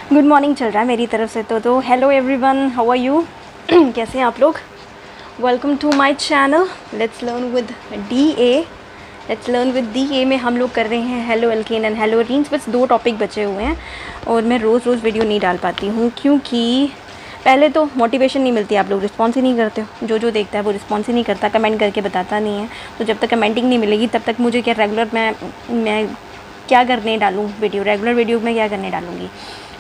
Good morning चल रहा है मेरी तरफ से तो hello everyone, how are you? कैसे हैं आप लोग? Welcome to my channel let's learn with D A में हम लोग कर रहे हैं haloalkane and haloarenes. बस 2 टॉपिक बचे हुए हैं और मैं रोज़ वीडियो नहीं डाल पाती हूँ क्योंकि पहले तो मोटिवेशन नहीं मिलती, आप लोग रिस्पॉन्स ही नहीं करते हो। जो देखता है वो रिस्पॉन्स ही नहीं करता, कमेंट करके बताता नहीं है। तो जब तक कमेंटिंग नहीं मिलेगी तब तक मुझे क्या रेगुलर मैं क्या करने डालूँ वीडियो, रेगुलर वीडियो में क्या करने डालूँगी,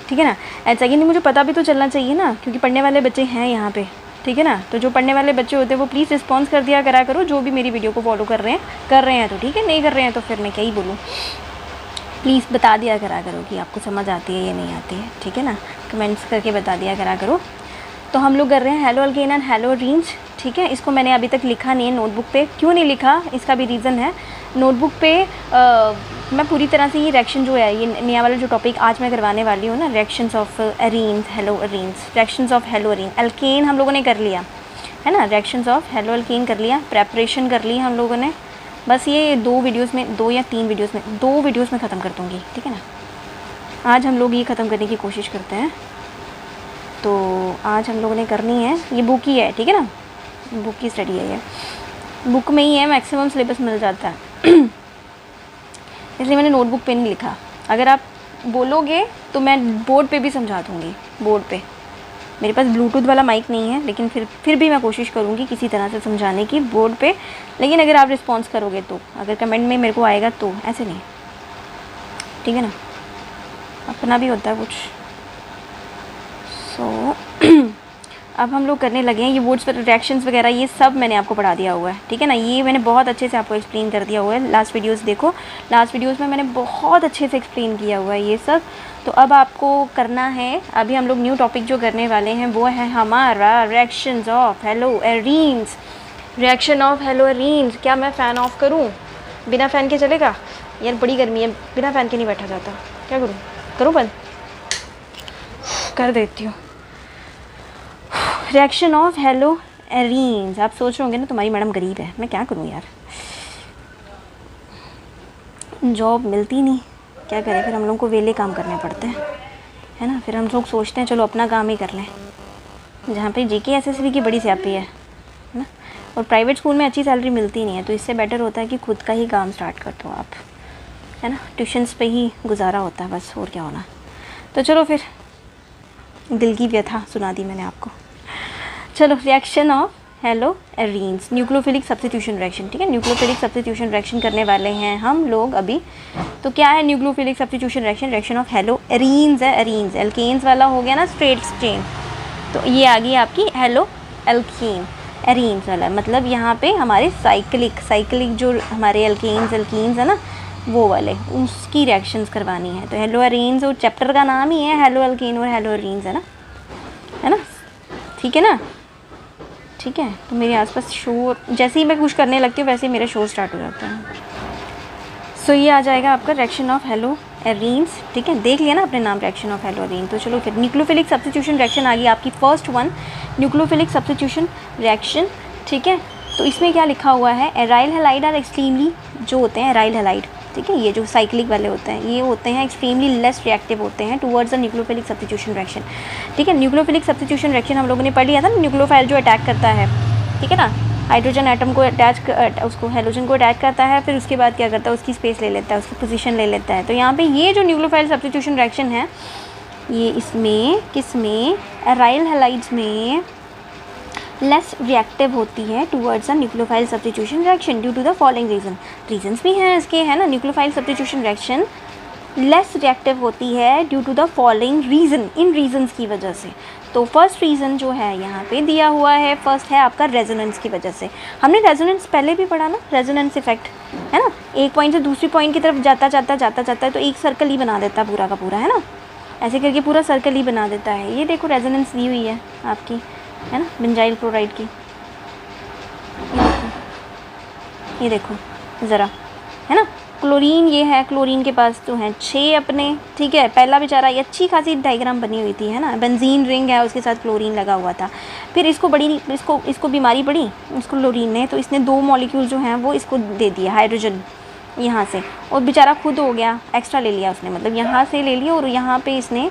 ठीक है ना। ऐसा कि नहीं, मुझे पता भी तो चलना चाहिए ना, क्योंकि पढ़ने वाले बच्चे हैं यहाँ पे, ठीक है ना। तो जो पढ़ने वाले बच्चे होते हैं वो प्लीज़ रिस्पॉन्स कर दिया करा करो, जो भी मेरी वीडियो को फॉलो कर रहे हैं तो ठीक है, नहीं कर रहे हैं तो फिर मैं क्या ही बोलूँ। प्लीज़ बता दिया करा करो कि आपको समझ आती है या नहीं आती है, ठीक है ना। कमेंट्स करके बता दिया करा करो। तो हम लोग कर रहे हैं haloalkane and hello arenes, ठीक है। इसको मैंने अभी तक लिखा नहीं है नोटबुक पे। क्यों नहीं लिखा, इसका भी रीज़न है। नोटबुक पे मैं पूरी तरह से ये रिएक्शन जो है, ये नया वाला जो टॉपिक आज मैं करवाने वाली हूँ ना, reactions of arenes, haloarenes, reactions of haloarene. Alkane हम लोगों ने कर लिया है ना, रिएक्शंस ऑफ हेलो एल्केन कर लिया, प्रेपरेशन कर ली हम लोगों ने। बस ये 2 वीडियोज़ में, 2 या 3 वीडियोज़ में, 2 वीडियोज़ में ख़त्म कर दूँगी, ठीक है ना। आज हम लोग ये ख़त्म करने की कोशिश करते हैं। तो आज हम लोगों ने करनी है, ये बुक ही है, ठीक है ना, बुक की स्टडी है ये, बुक में ही है, मैक्सिमम सिलेबस मिल जाता है। इसलिए मैंने नोटबुक पे नहीं लिखा। अगर आप बोलोगे तो मैं बोर्ड पे भी समझा दूँगी, बोर्ड पे। मेरे पास ब्लूटूथ वाला माइक नहीं है, लेकिन फिर भी मैं कोशिश करूँगी किसी तरह से समझाने की बोर्ड पे। लेकिन अगर आप रिस्पॉन्स करोगे तो, अगर कमेंट में मेरे को आएगा तो, ऐसे नहीं, ठीक है ना, अपना भी होता है कुछ। सो अब हम लोग करने लगे हैं ये वर्ड्स पर रिएक्शंस वगैरह, ये सब मैंने आपको पढ़ा दिया हुआ है, ठीक है ना। ये मैंने बहुत अच्छे से आपको एक्सप्लेन कर दिया हुआ है। लास्ट वीडियोस देखो, लास्ट वीडियोस में मैंने बहुत अच्छे से एक्सप्लेन किया हुआ है ये सब। तो अब आपको करना है, अभी हम लोग न्यू टॉपिक जो करने वाले हैं वो है हमारा reactions of hello arenes. Reaction of hello arenes. क्या मैं फ़ैन ऑफ करूँ? बिना फ़ैन के चलेगा यार? बड़ी गर्मी है, बिना फ़ैन के नहीं बैठा जाता। क्या करूँ? करूँ बंद? कर देती हूँ। Reaction of hello arenes. आप सोच रहे होंगे ना तुम्हारी मैडम गरीब है, मैं क्या करूँ यार, जॉब मिलती नहीं, क्या करें, फिर हम लोग को वेले काम करने पड़ते हैं, है ना। फिर हम लोग सोचते हैं चलो अपना काम ही कर लें, जहाँ पे JKSSB की बड़ी स्यापी है ना। और प्राइवेट स्कूल में अच्छी सैलरी मिलती नहीं है, तो इससे बेटर होता है कि खुद का ही काम स्टार्ट कर दो आप, है ना। ट्यूशन्स पे ही गुजारा होता है बस, और क्या होना। तो चलो फिर, दिल की व्यथा सुना दी मैंने आपको। चलो, reaction of hello arenes, nucleophilic substitution reaction, ठीक है। न्यूक्लियोफिलिक सब्स्टिट्यूशन रिएक्शन करने वाले हैं हम लोग अभी। तो क्या है nucleophilic substitution reaction? Reaction of hello arenes है। एरीन्स एल्केन्स वाला हो गया ना, स्ट्रेट चेन। तो ये आ गई आपकी हेलो एल्केन, एरीन्स वाला। मतलब यहाँ पे हमारे साइक्लिक जो हमारे एल्कीन्स है ना, वो वाले, उसकी रिएक्शंस करवानी है। तो हेलो एरीन्स, और चैप्टर का नाम ही है हेलो एल्केन और हेलो एरीन्स, है ना, ठीक है ना, ठीक है। तो मेरे आसपास शोर, जैसे ही मैं कुछ करने लगती हूँ वैसे ही मेरा शोर स्टार्ट हो जाता है। सो ये आ जाएगा आपका रिएक्शन ऑफ हेलो एरीन्स, ठीक है। देख लिया ना अपने नाम, रिएक्शन ऑफ हेलो एरीन। तो चलो फिर, न्यूक्लियोफिलिक सब्स्टिट्यूशन रिएक्शन आ गई आपकी first one, nucleophilic substitution reaction, ठीक है। तो इसमें क्या लिखा हुआ है? एराइल हैलाइड आर एक्सट्रीमली, जो होते हैं एराइल हैलाइड, ठीक है, ये जो साइक्लिक वाले होते हैं, ये होते हैं एक्सट्रीमली लेस रिएक्टिव होते हैं towards the nucleophilic substitution reaction, ठीक है। न्यूक्लियोफिलिक सब्स्टिट्यूशन रिएक्शन हम लोगों ने पढ़ लिया था ना, न्यूक्लियोफाइल जो अटैक करता है, ठीक है ना, हाइड्रोजन एटम को उसको हेलोजन को अटैच करता है, फिर उसके बाद क्या करता है, उसकी स्पेस ले लेता है, उसकी पोजीशन ले लेता है। तो यहाँ पे ये जो न्यूक्लियोफाइल सब्स्टिट्यूशन रिएक्शन है, ये इसमें किसमें, एराइल हैलाइड्स में लेस रिएक्टिव होती है towards the nucleophile substitution reaction due to the following reasons भी हैं इसके, है ना। Nucleophile substitution reaction less reactive होती है due to the following reason, इन रीजन्स की वजह से। तो फर्स्ट रीज़न जो है यहाँ पे दिया हुआ है, फर्स्ट है आपका रेजोनेंस की वजह से। हमने रेजोनेंस पहले भी पढ़ा ना, रेजोनेंस इफेक्ट, है ना। एक पॉइंट से दूसरी पॉइंट की तरफ जाता है तो एक सर्कल ही बना देता है पूरा का पूरा, है ना, ऐसे करके पूरा सर्कल ही बना देता है। ये देखो रेजोनेंस दी हुई है आपकी, है ना, बेंजाइल क्लोराइड की, ये देखो ज़रा, है ना। क्लोरीन ये है, क्लोरीन के पास तो हैं 6 अपने, ठीक है। पहला बेचारा, ये अच्छी खासी डायग्राम बनी हुई थी, है ना, बेंजीन रिंग है, उसके साथ क्लोरीन लगा हुआ था। फिर इसको बीमारी पड़ी, इसको क्लोरीन ने, तो इसने 2 मॉलिक्यूल जो हैं वो इसको दे दिया, हाइड्रोजन यहाँ से, और बेचारा खुद हो गया, एक्स्ट्रा ले लिया उसने, मतलब यहाँ से ले लिया और यहाँ पे इसने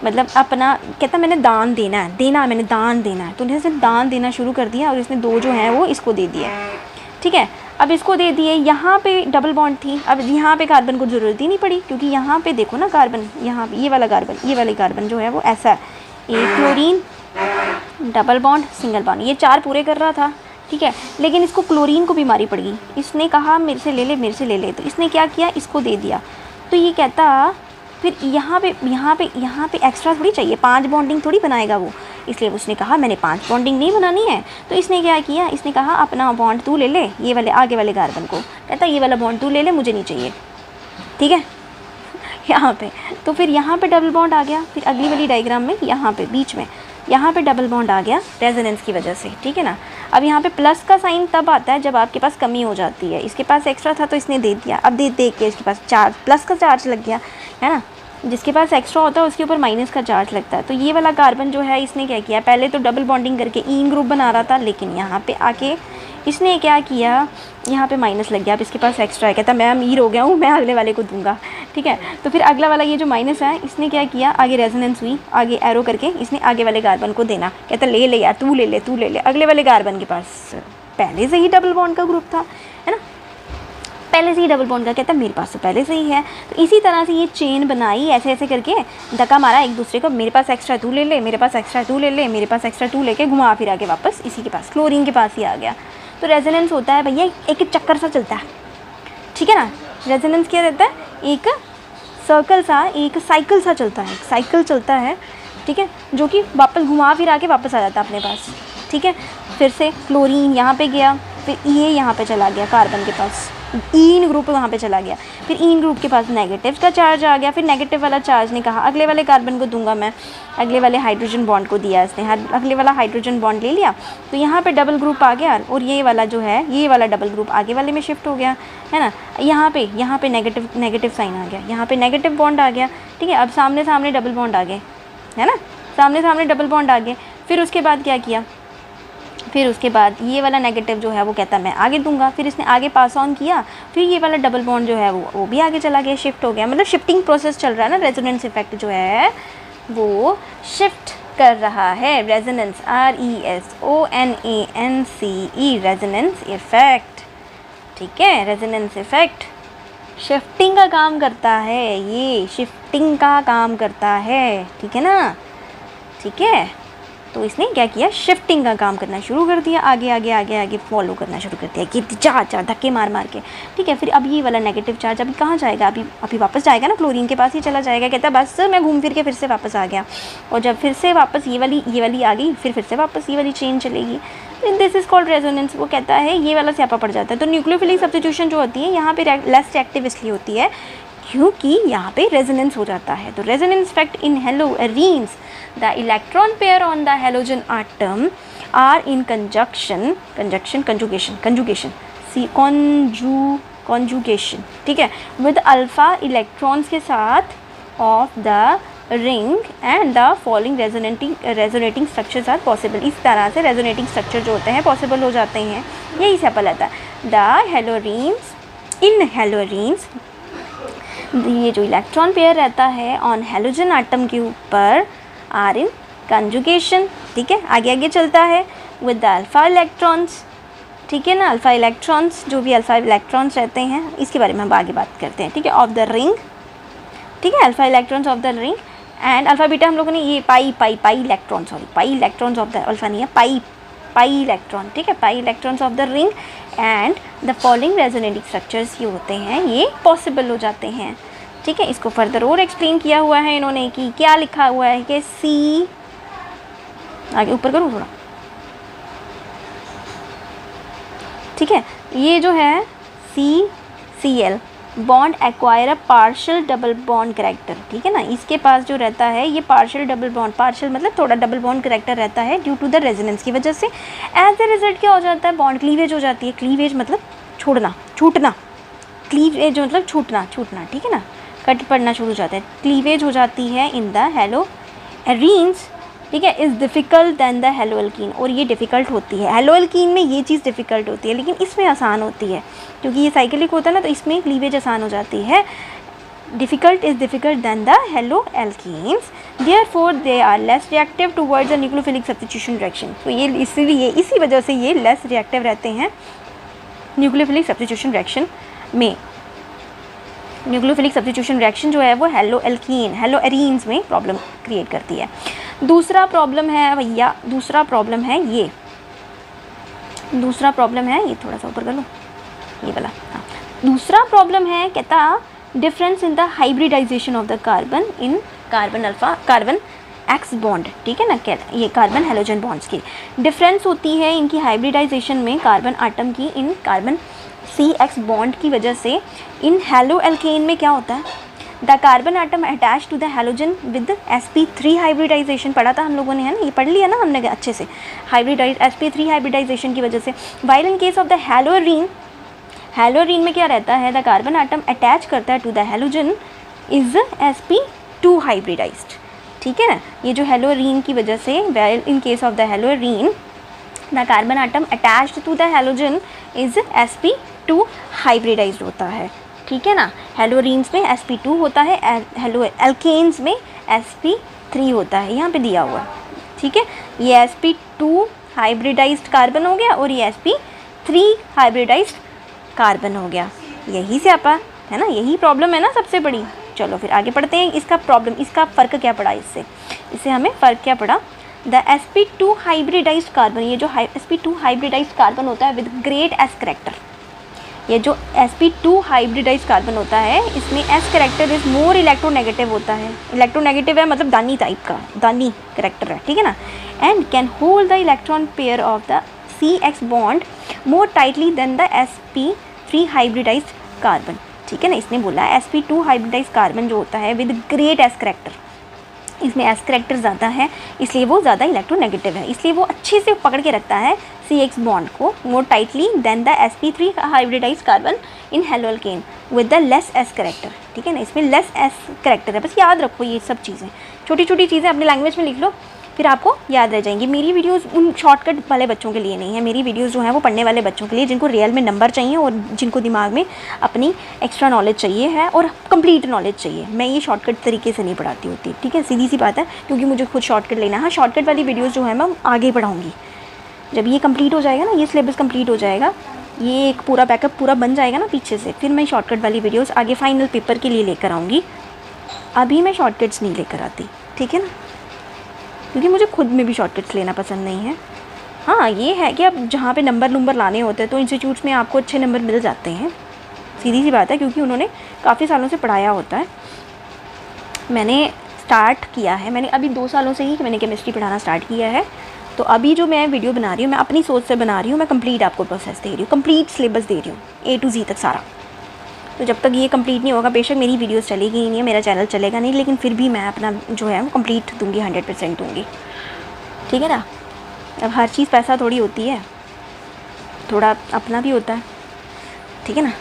मतलब अपना कहता मैंने दान देना है, मैंने दान देना है, तो इसने दान देना शुरू कर दिया और इसने 2 जो हैं वो इसको दे दिया, ठीक है। अब इसको दे दिए, यहाँ पे डबल बॉन्ड थी, अब यहाँ पे कार्बन को ज़रूरत ही नहीं पड़ी, क्योंकि यहाँ पे देखो ना कार्बन, यहाँ पे ये वाला कार्बन जो है वो ऐसा है, एक chlorine, double bond, single bond, ये 4 पूरे कर रहा था, ठीक है। लेकिन इसको क्लोरीन को बीमारी पड़ गई, इसने कहा मेरे से ले ले, तो इसने क्या किया, इसको दे दिया। तो ये कहता फिर यहाँ पे एक्स्ट्रा थोड़ी चाहिए, 5 बॉन्डिंग थोड़ी बनाएगा वो, इसलिए उसने कहा मैंने 5 बॉन्डिंग नहीं बनानी है। तो इसने क्या किया, इसने कहा अपना बॉन्ड तू ले ले, ये वाले आगे वाले कार्बन को, कहता ये वाला बॉन्ड तू ले ले, मुझे नहीं चाहिए, ठीक है। यहाँ पे तो फिर यहाँ पे डबल बॉन्ड आ गया, फिर अगली वाली डायग्राम में यहाँ पे बीच में यहाँ पे डबल बॉन्ड आ गया रेजोनेंस की वजह से, ठीक है ना। अब यहाँ पे प्लस का साइन तब आता है जब आपके पास कमी हो जाती है, इसके पास एक्स्ट्रा था तो इसने दे दिया, अब दे के इसके पास चार्ज, प्लस का चार्ज लग गया, है ना। जिसके पास एक्स्ट्रा होता है उसके ऊपर माइनस का चार्ज लगता है। तो ये वाला कार्बन जो है इसने क्या किया, पहले तो डबल बॉन्डिंग करके ईन ग्रुप बना रहा था, लेकिन यहाँ पे आके इसने क्या किया, यहाँ पे माइनस लग गया, अब इसके पास एक्स्ट्रा है, कहता मैं अमीर हो गया हूँ, मैं अगले वाले को दूंगा, ठीक है। तो फिर अगला वाला ये जो माइनस है इसने क्या किया, आगे रेजोनेंस हुई, आगे एरो करके इसने आगे वाले कार्बन को देना, कहता ले ले यार, तू ले ले, अगले वाले कार्बन के पास पहले से ही डबल बॉन्ड का ग्रुप था, है ना, पहले से ही डबल बॉन्ड का, कहता मेरे पास तो पहले से ही है। तो इसी तरह से ये चेन बनाई, ऐसे ऐसे करके धक्का मारा एक दूसरे को, मेरे पास एक्स्ट्रा तू ले ले, मेरे पास एक्स्ट्रा तू ले ले, मेरे पास एक्स्ट्रा तू लेके घुमा फिर आके वापस इसी के पास, क्लोरीन के पास ही आ गया। तो रेजोनेंस होता है भैया एक चक्कर सा चलता है, ठीक है ना। रेजोनेंस क्या रहता है, एक सर्कल सा, एक साइकिल सा चलता है, साइकिल चलता है, ठीक है, जो कि वापस घुमा फिर आके वापस आ जाता है अपने पास, ठीक है। फिर से क्लोरीन यहाँ पे गया, फिर ये यहाँ पे चला गया कार्बन के पास, ईन ग्रुप वहाँ पे चला गया, फिर ईन ग्रुप के पास नेगेटिव का चार्ज आ गया, फिर नेगेटिव वाला चार्ज ने कहा अगले वाले कार्बन को दूंगा मैं, अगले वाले हाइड्रोजन बॉन्ड को दिया इसने, अगले वाला हाइड्रोजन बॉन्ड ले लिया, तो यहाँ पे डबल ग्रुप आ गया और ये वाला जो है ये वाला डबल ग्रुप आगे वाले में शिफ्ट हो गया, है ना। यहाँ पे नेगेटिव साइन आ गया, यहाँ पे नेगेटिव बॉन्ड आ गया, ठीक है। अब सामने सामने डबल बॉन्ड आ गए, है ना, सामने सामने डबल बॉन्ड आ गए। फिर उसके बाद क्या किया, फिर उसके बाद ये वाला नेगेटिव जो है वो कहता मैं आगे दूंगा, फिर इसने आगे पास ऑन किया, फिर ये वाला डबल बॉन्ड जो है वो भी आगे चला गया, शिफ्ट हो गया, मतलब शिफ्टिंग प्रोसेस चल रहा है ना। रेजोनेंस इफेक्ट जो है वो शिफ्ट कर रहा है, रेजोनेंस RESONANCE, रेजोनेंस इफेक्ट, ठीक है। रेजोनेंस इफेक्ट शिफ्टिंग का काम करता है, ये शिफ्टिंग का काम करता है, ठीक है ना, ठीक है। तो इसने क्या किया, शिफ्टिंग का काम करना शुरू कर दिया, आगे फॉलो करना शुरू कर दिया कि चार धक्के मार के, ठीक है। फिर अब ये वाला नेगेटिव चार्ज अभी कहाँ जाएगा, अभी वापस जाएगा ना, क्लोरीन के पास ही चला जाएगा। कहता बस मैं घूम फिर के फिर से वापस आ गया, और जब फिर से वापस ये वाली आ गई, फिर से वापस ये वाली चेन चलेगी। This is called resonance. वो कहता है ये वाला स्यापा पड़ जाता है। तो न्यूक्लियोफिलिक सब्स्टिट्यूशन जो होती है यहाँ पे लेस एक्टिव इसलिए होती है क्योंकि यहाँ पे रेजोनेंस हो जाता है। तो resonance effect in haloarenes, the electron pair on the halogen atom are in conjugation, ठीक है, with alpha electrons के साथ of the ring and the following resonating structures are possible। इस तरह से resonating structure जो होते हैं possible हो जाते हैं, यही सिंपल आता है। the halorenes, in halorenes ये जो इलेक्ट्रॉन पेयर रहता है ऑन हेलोजन आटम के ऊपर आर इन कंजुगेशन, ठीक है, आगे चलता है विद द अल्फा इलेक्ट्रॉन्स, ठीक है ना। अल्फा इलेक्ट्रॉन्स, जो भी अल्फा इलेक्ट्रॉन्स रहते हैं इसके बारे में हम आगे बात करते हैं, ठीक है, ऑफ द रिंग, ठीक है, alpha electrons of the ring and alpha beta हम लोगों ने ये pi electrons of the alpha नहीं है, पाई इलेक्ट्रॉन, ठीक है, pi electrons of the ring and the following resonating structures ये होते हैं, ये पॉसिबल हो जाते हैं, ठीक है। इसको फर्दर और एक्सप्लेन किया हुआ है इन्होंने कि क्या लिखा हुआ है कि सी, आगे ऊपर करूँ थोड़ा, ठीक है, ये जो है CCl bond acquire a partial double bond character, ठीक है ना। इसके पास जो रहता है ये पार्शियल डबल बॉन्ड, पार्शियल मतलब थोड़ा डबल बॉन्ड करैक्टर रहता है ड्यू टू द रेजोनेंस की वजह से। एज ए रिजल्ट क्या हो जाता है, बॉन्ड क्लीवेज हो जाती है। क्लीवेज मतलब छूटना, क्लीवेज मतलब छूटना, ठीक है ना, कट पड़ना शुरू हो जाता है, क्लीवेज हो जाती है इन द हेलोरीन्स ठीक है, इज़ डिफ़िकल्ट दैन द हेलोअल्कीन, और ये डिफ़िकल्ट होती है। हेलोअल्कीन में ये चीज़ डिफ़िकल्ट होती है, लेकिन इसमें आसान होती है, क्योंकि ये साइक्लिक होता है ना, तो इसमें क्लीवेज आसान हो जाती है। Difficult is difficult than the haloalkanes, therefore they are less reactive towards the nucleophilic substitution reaction. तो ये इसलिए इसी वजह से ये लेस रिएक्टिव रहते हैं न्यूक्लियोफिलिक सब्स्टिट्यूशन रिएक्शन में। न्यूक्लियोफिलिक सब्स्टिट्यूशन रिएक्शन जो है वो हेलोएरीन्स में प्रॉब्लम क्रिएट करती है। दूसरा प्रॉब्लम है भैया, दूसरा प्रॉब्लम है ये थोड़ा सा ऊपर कर लो, ये वाला, हाँ। दूसरा प्रॉब्लम है, कहता difference in the hybridisation of the carbon in carbon X bond, ठीक है ना, ये कार्बन हेलोजन बॉन्ड्स की डिफरेंस होती है इनकी हाइब्रिडाइजेशन में कार्बन आटम की इन कार्बन CX बॉन्ड की वजह से। इन हेलोअल्केन में क्या होता है, the carbon atom attach to the halogen with sp3 hybridisation, पढ़ा था हम लोगों ने, है ना, ये पढ़ लिया ना हमने अच्छे से, sp3 हाइब्रिडाइजेशन की वजह से। While in case of the haloarene में क्या रहता है, द कार्बन आटम अटैच करता है to the halogen is sp2 hybridized, ठीक है ना। ये जो हेलोरीन की वजह से, while in case of the haloarene the carbon atom attached to the halogen is sp2 hybridized होता है, ठीक है ना। हेलोरीन्स में sp2 होता है, हेलोअल्केन्स में sp3 होता है, यहाँ पे दिया हुआ, ठीक है। ये sp2 हाइब्रिडाइज्ड कार्बन हो गया और ये sp3 हाइब्रिडाइज्ड कार्बन हो गया। यही से आपा, है ना, यही प्रॉब्लम है ना सबसे बड़ी। चलो फिर आगे पढ़ते हैं, इसका फ़र्क क्या पड़ा, इससे हमें फ़र्क क्या पड़ा। द sp2 हाइब्रिडाइज्ड कार्बन, ये जो sp2 हाइब्रिडाइज्ड कार्बन होता है विद ग्रेट s करेक्टर, ये जो sp2 हाइब्रिडाइज्ड कार्बन होता है इसमें s character is more electronegative होता है। इलेक्ट्रोनेगेटिव है मतलब दानी टाइप का, दानी करेक्टर है, ठीक है ना। And can hold the electron pair of the CX bond more tightly than the sp3 hybridised carbon, ठीक है ना। इसने बोला sp2 हाइब्रिडाइज्ड कार्बन जो होता है विद ग्रेट s करेक्टर, इसमें s करेक्टर ज़्यादा है, इसलिए वो ज़्यादा इलेक्ट्रोनेगेटिव है, इसलिए वो अच्छे से पकड़ के रखता है CX बॉन्ड को more tightly than the sp3 hybridised carbon in haloalkane with the less s character, ठीक है ना। इसमें लेस s करेक्टर है, बस याद रखो ये सब चीज़ें, छोटी छोटी चीज़ें अपने लैंग्वेज में लिख लो, फिर आपको याद रह जाएंगी। मेरी वीडियोस उन शॉर्टकट वाले बच्चों के लिए नहीं है, मेरी वीडियोस जो हैं वो पढ़ने वाले बच्चों के लिए, जिनको रियल में नंबर चाहिए और जिनको दिमाग में अपनी एक्स्ट्रा नॉलेज चाहिए है और कंप्लीट नॉलेज चाहिए। मैं ये शॉर्टकट तरीके से नहीं पढ़ाती होती, ठीक है, सीधी सी बात है, क्योंकि मुझे खुद शॉर्टकट लेना है। शॉर्टकट वाली वीडियोज़ जो है मैं आगे पढ़ाऊँगी, जब ये कंप्लीट हो जाएगा ना, ये सिलेबस कंप्लीट हो जाएगा, ये एक पूरा बैकअप पूरा बन जाएगा ना पीछे से, फिर मैं शॉर्टकट वाली वीडियोज़ आगे फाइनल पेपर के लिए लेकर आऊँगी। अभी मैं शॉर्टकट्स नहीं लेकर आती, ठीक है ना, क्योंकि मुझे खुद में भी शॉर्टकट्स लेना पसंद नहीं है। हाँ, ये है कि अब जहाँ पे नंबर लाने होते हैं तो इंस्टीट्यूट्स में आपको अच्छे नंबर मिल जाते हैं, सीधी सी बात है, क्योंकि उन्होंने काफ़ी सालों से पढ़ाया होता है। मैंने स्टार्ट किया है, मैंने अभी 2 सालों से ही मैंने केमिस्ट्री पढ़ाना स्टार्ट किया है, तो अभी जो मैं वीडियो बना रही हूँ मैं अपनी सोच से बना रही हूँ, मैं कंप्लीट आपको प्रोसेस दे रही हूँ, कंप्लीट सिलेबस दे रही हूँ A to Z तक सारा। तो जब तक ये कंप्लीट नहीं होगा, बेशक मेरी वीडियोस चलेगी ही नहीं, मेरा चैनल चलेगा नहीं, लेकिन फिर भी मैं अपना जो है वो कंप्लीट दूंगी, 100% दूंगी, ठीक है ना। अब हर चीज़ पैसा थोड़ी होती है, थोड़ा अपना भी होता है, ठीक है ना।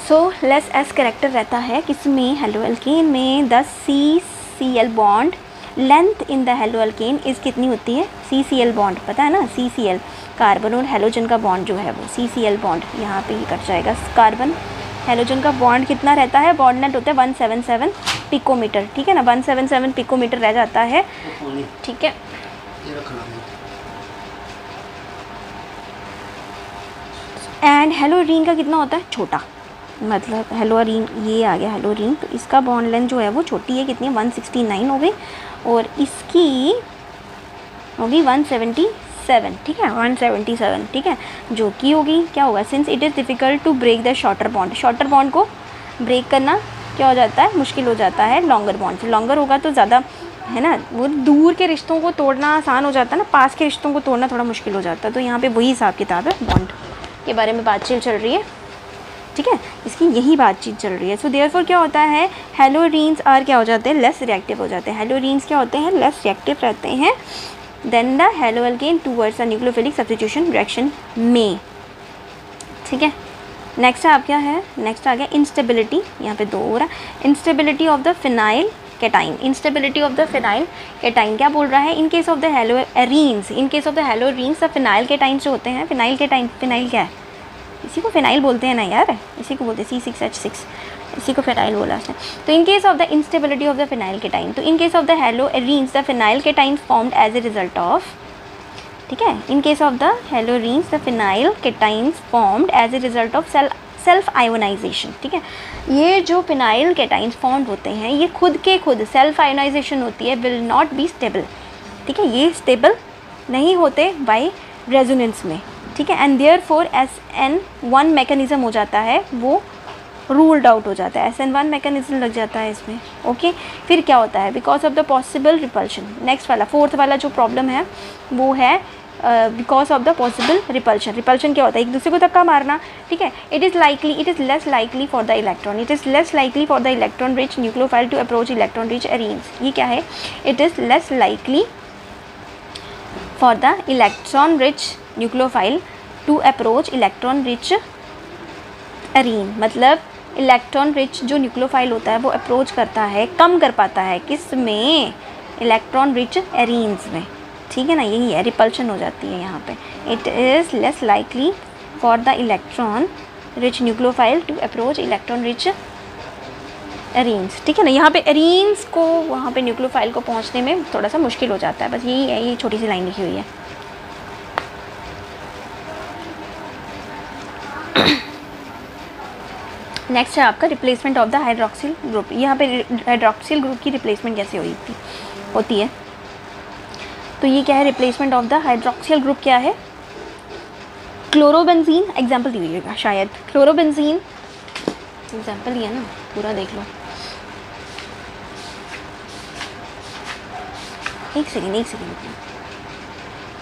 सो लेस s करेक्टर रहता है किसमें, हेलोअल्केन में। 10 CCl bond length in the haloalkane is कितनी होती है, CCl बॉन्ड पता है ना, CCl कार्बन और हेलोजन का बॉन्ड जो है वो CCl बॉन्ड, यहाँ पे ही कट जाएगा। कार्बन हेलोजन का बॉन्ड कितना रहता है, बॉन्ड लेंथ होता है 177 पिकोमीटर, ठीक है ना, 177 पिकोमीटर रह जाता है, ठीक है। एंड हेलोरीन का कितना होता है, छोटा, मतलब हेलोरीन, ये आ गया हेलोरीन, तो इसका बॉन्ड लेंथ जो है वो छोटी है, कितनी, 169 हो गई, और इसकी होगी 177, ठीक है, 177, ठीक है, जो कि होगी क्या होगा, since it is difficult to break the shorter bond को ब्रेक करना क्या हो जाता है, मुश्किल हो जाता है लॉन्गर बॉन्ड से। लॉन्गर होगा तो ज़्यादा, है ना, वो दूर के रिश्तों को तोड़ना आसान हो जाता है ना, पास के रिश्तों को तोड़ना थोड़ा मुश्किल हो जाता है। तो यहाँ पे वही हिसाब किताब है, बॉन्ड के बारे में बातचीत चल रही है, ठीक है, इसकी यही बातचीत चल रही है। सो देयरफॉर क्या होता है, हेलोरीन्स आर क्या हो जाते हैं, लेस रिएक्टिव हो जाते हैं। हेलोरीन्स क्या होते हैं, लेस रिएक्टिव रहते हैं than the haloalkane towards the nucleophilic substitution reaction में, ठीक है। नेक्स्ट आप क्या है, नेक्स्ट आ गया इंस्टेबिलिटी, यहाँ पे 2 हो रहा है। Instability of the phenyl cation, instability of the phenyl cation. क्या बोल रहा है, in case of the haloarenes, in case of the haloarenes the phenyl cations जो होते हैं, फिनाइल कैटाइन, फिनाइल क्या है, इसी को फिनाइल बोलते हैं ना यार, इसी को बोलते हैं C6H6, इसी को फिनाइल बोला उसने। तो in case of the instability of the phenyl cation, तो in case of the haloarenes the phenyl cations formed as a result of, ठीक है, in case of the haloarenes the phenyl cations formed as a result of self ionization, ठीक है। ये जो phenyl cations formed होते हैं ये खुद के खुद सेल्फ आयोनाइजेशन होती है, विल नॉट बी स्टेबल, ठीक है, ये स्टेबल नहीं होते बाय रेजोनेंस में, ठीक है। एंड देयरफॉर SN1 मैकेनिज्म हो जाता है, वो रूल्ड आउट हो जाता है, SN1 मैकेनिज्म लग जाता है इसमें, ओके। फिर क्या होता है, because of the possible repulsion, next वाला फोर्थ वाला जो प्रॉब्लम है वो है because of the possible repulsion. Repulsion क्या होता है, एक दूसरे को धक्का मारना, ठीक है। It is less likely for the electron, it is less likely for the electron rich nucleophile to approach electron rich arenes. ये क्या है, it is less likely for the electron rich nucleophile to approach electron rich arene, मतलब electron rich जो nucleophile होता है वो approach करता है, कम कर पाता है, किस में, इलेक्ट्रॉन रिच एरीन्स में, ठीक है ना। यही है, रिपल्शन हो जाती है यहाँ पे। It is less likely for the electron rich nucleophile to approach electron rich arenes, ठीक है ना। यहाँ पे एरीन्स को वहाँ पे न्यूक्लियोफाइल को पहुँचने में थोड़ा सा मुश्किल हो जाता है, बस यही है, ये छोटी सी लाइन लिखी हुई है। नेक्स्ट है आपका replacement of the hydroxyl group. यहाँ पे हाइड्रोक्सिल ग्रुप की रिप्लेसमेंट कैसे होती है, तो ये क्या है, replacement of the hydroxyl group क्या है, क्लोरोबेंजीन, एग्जाम्पल दीजिएगा शायद, क्लोरोबेंजीन एग्जाम्पल ही है ना, पूरा देख लो। एक second,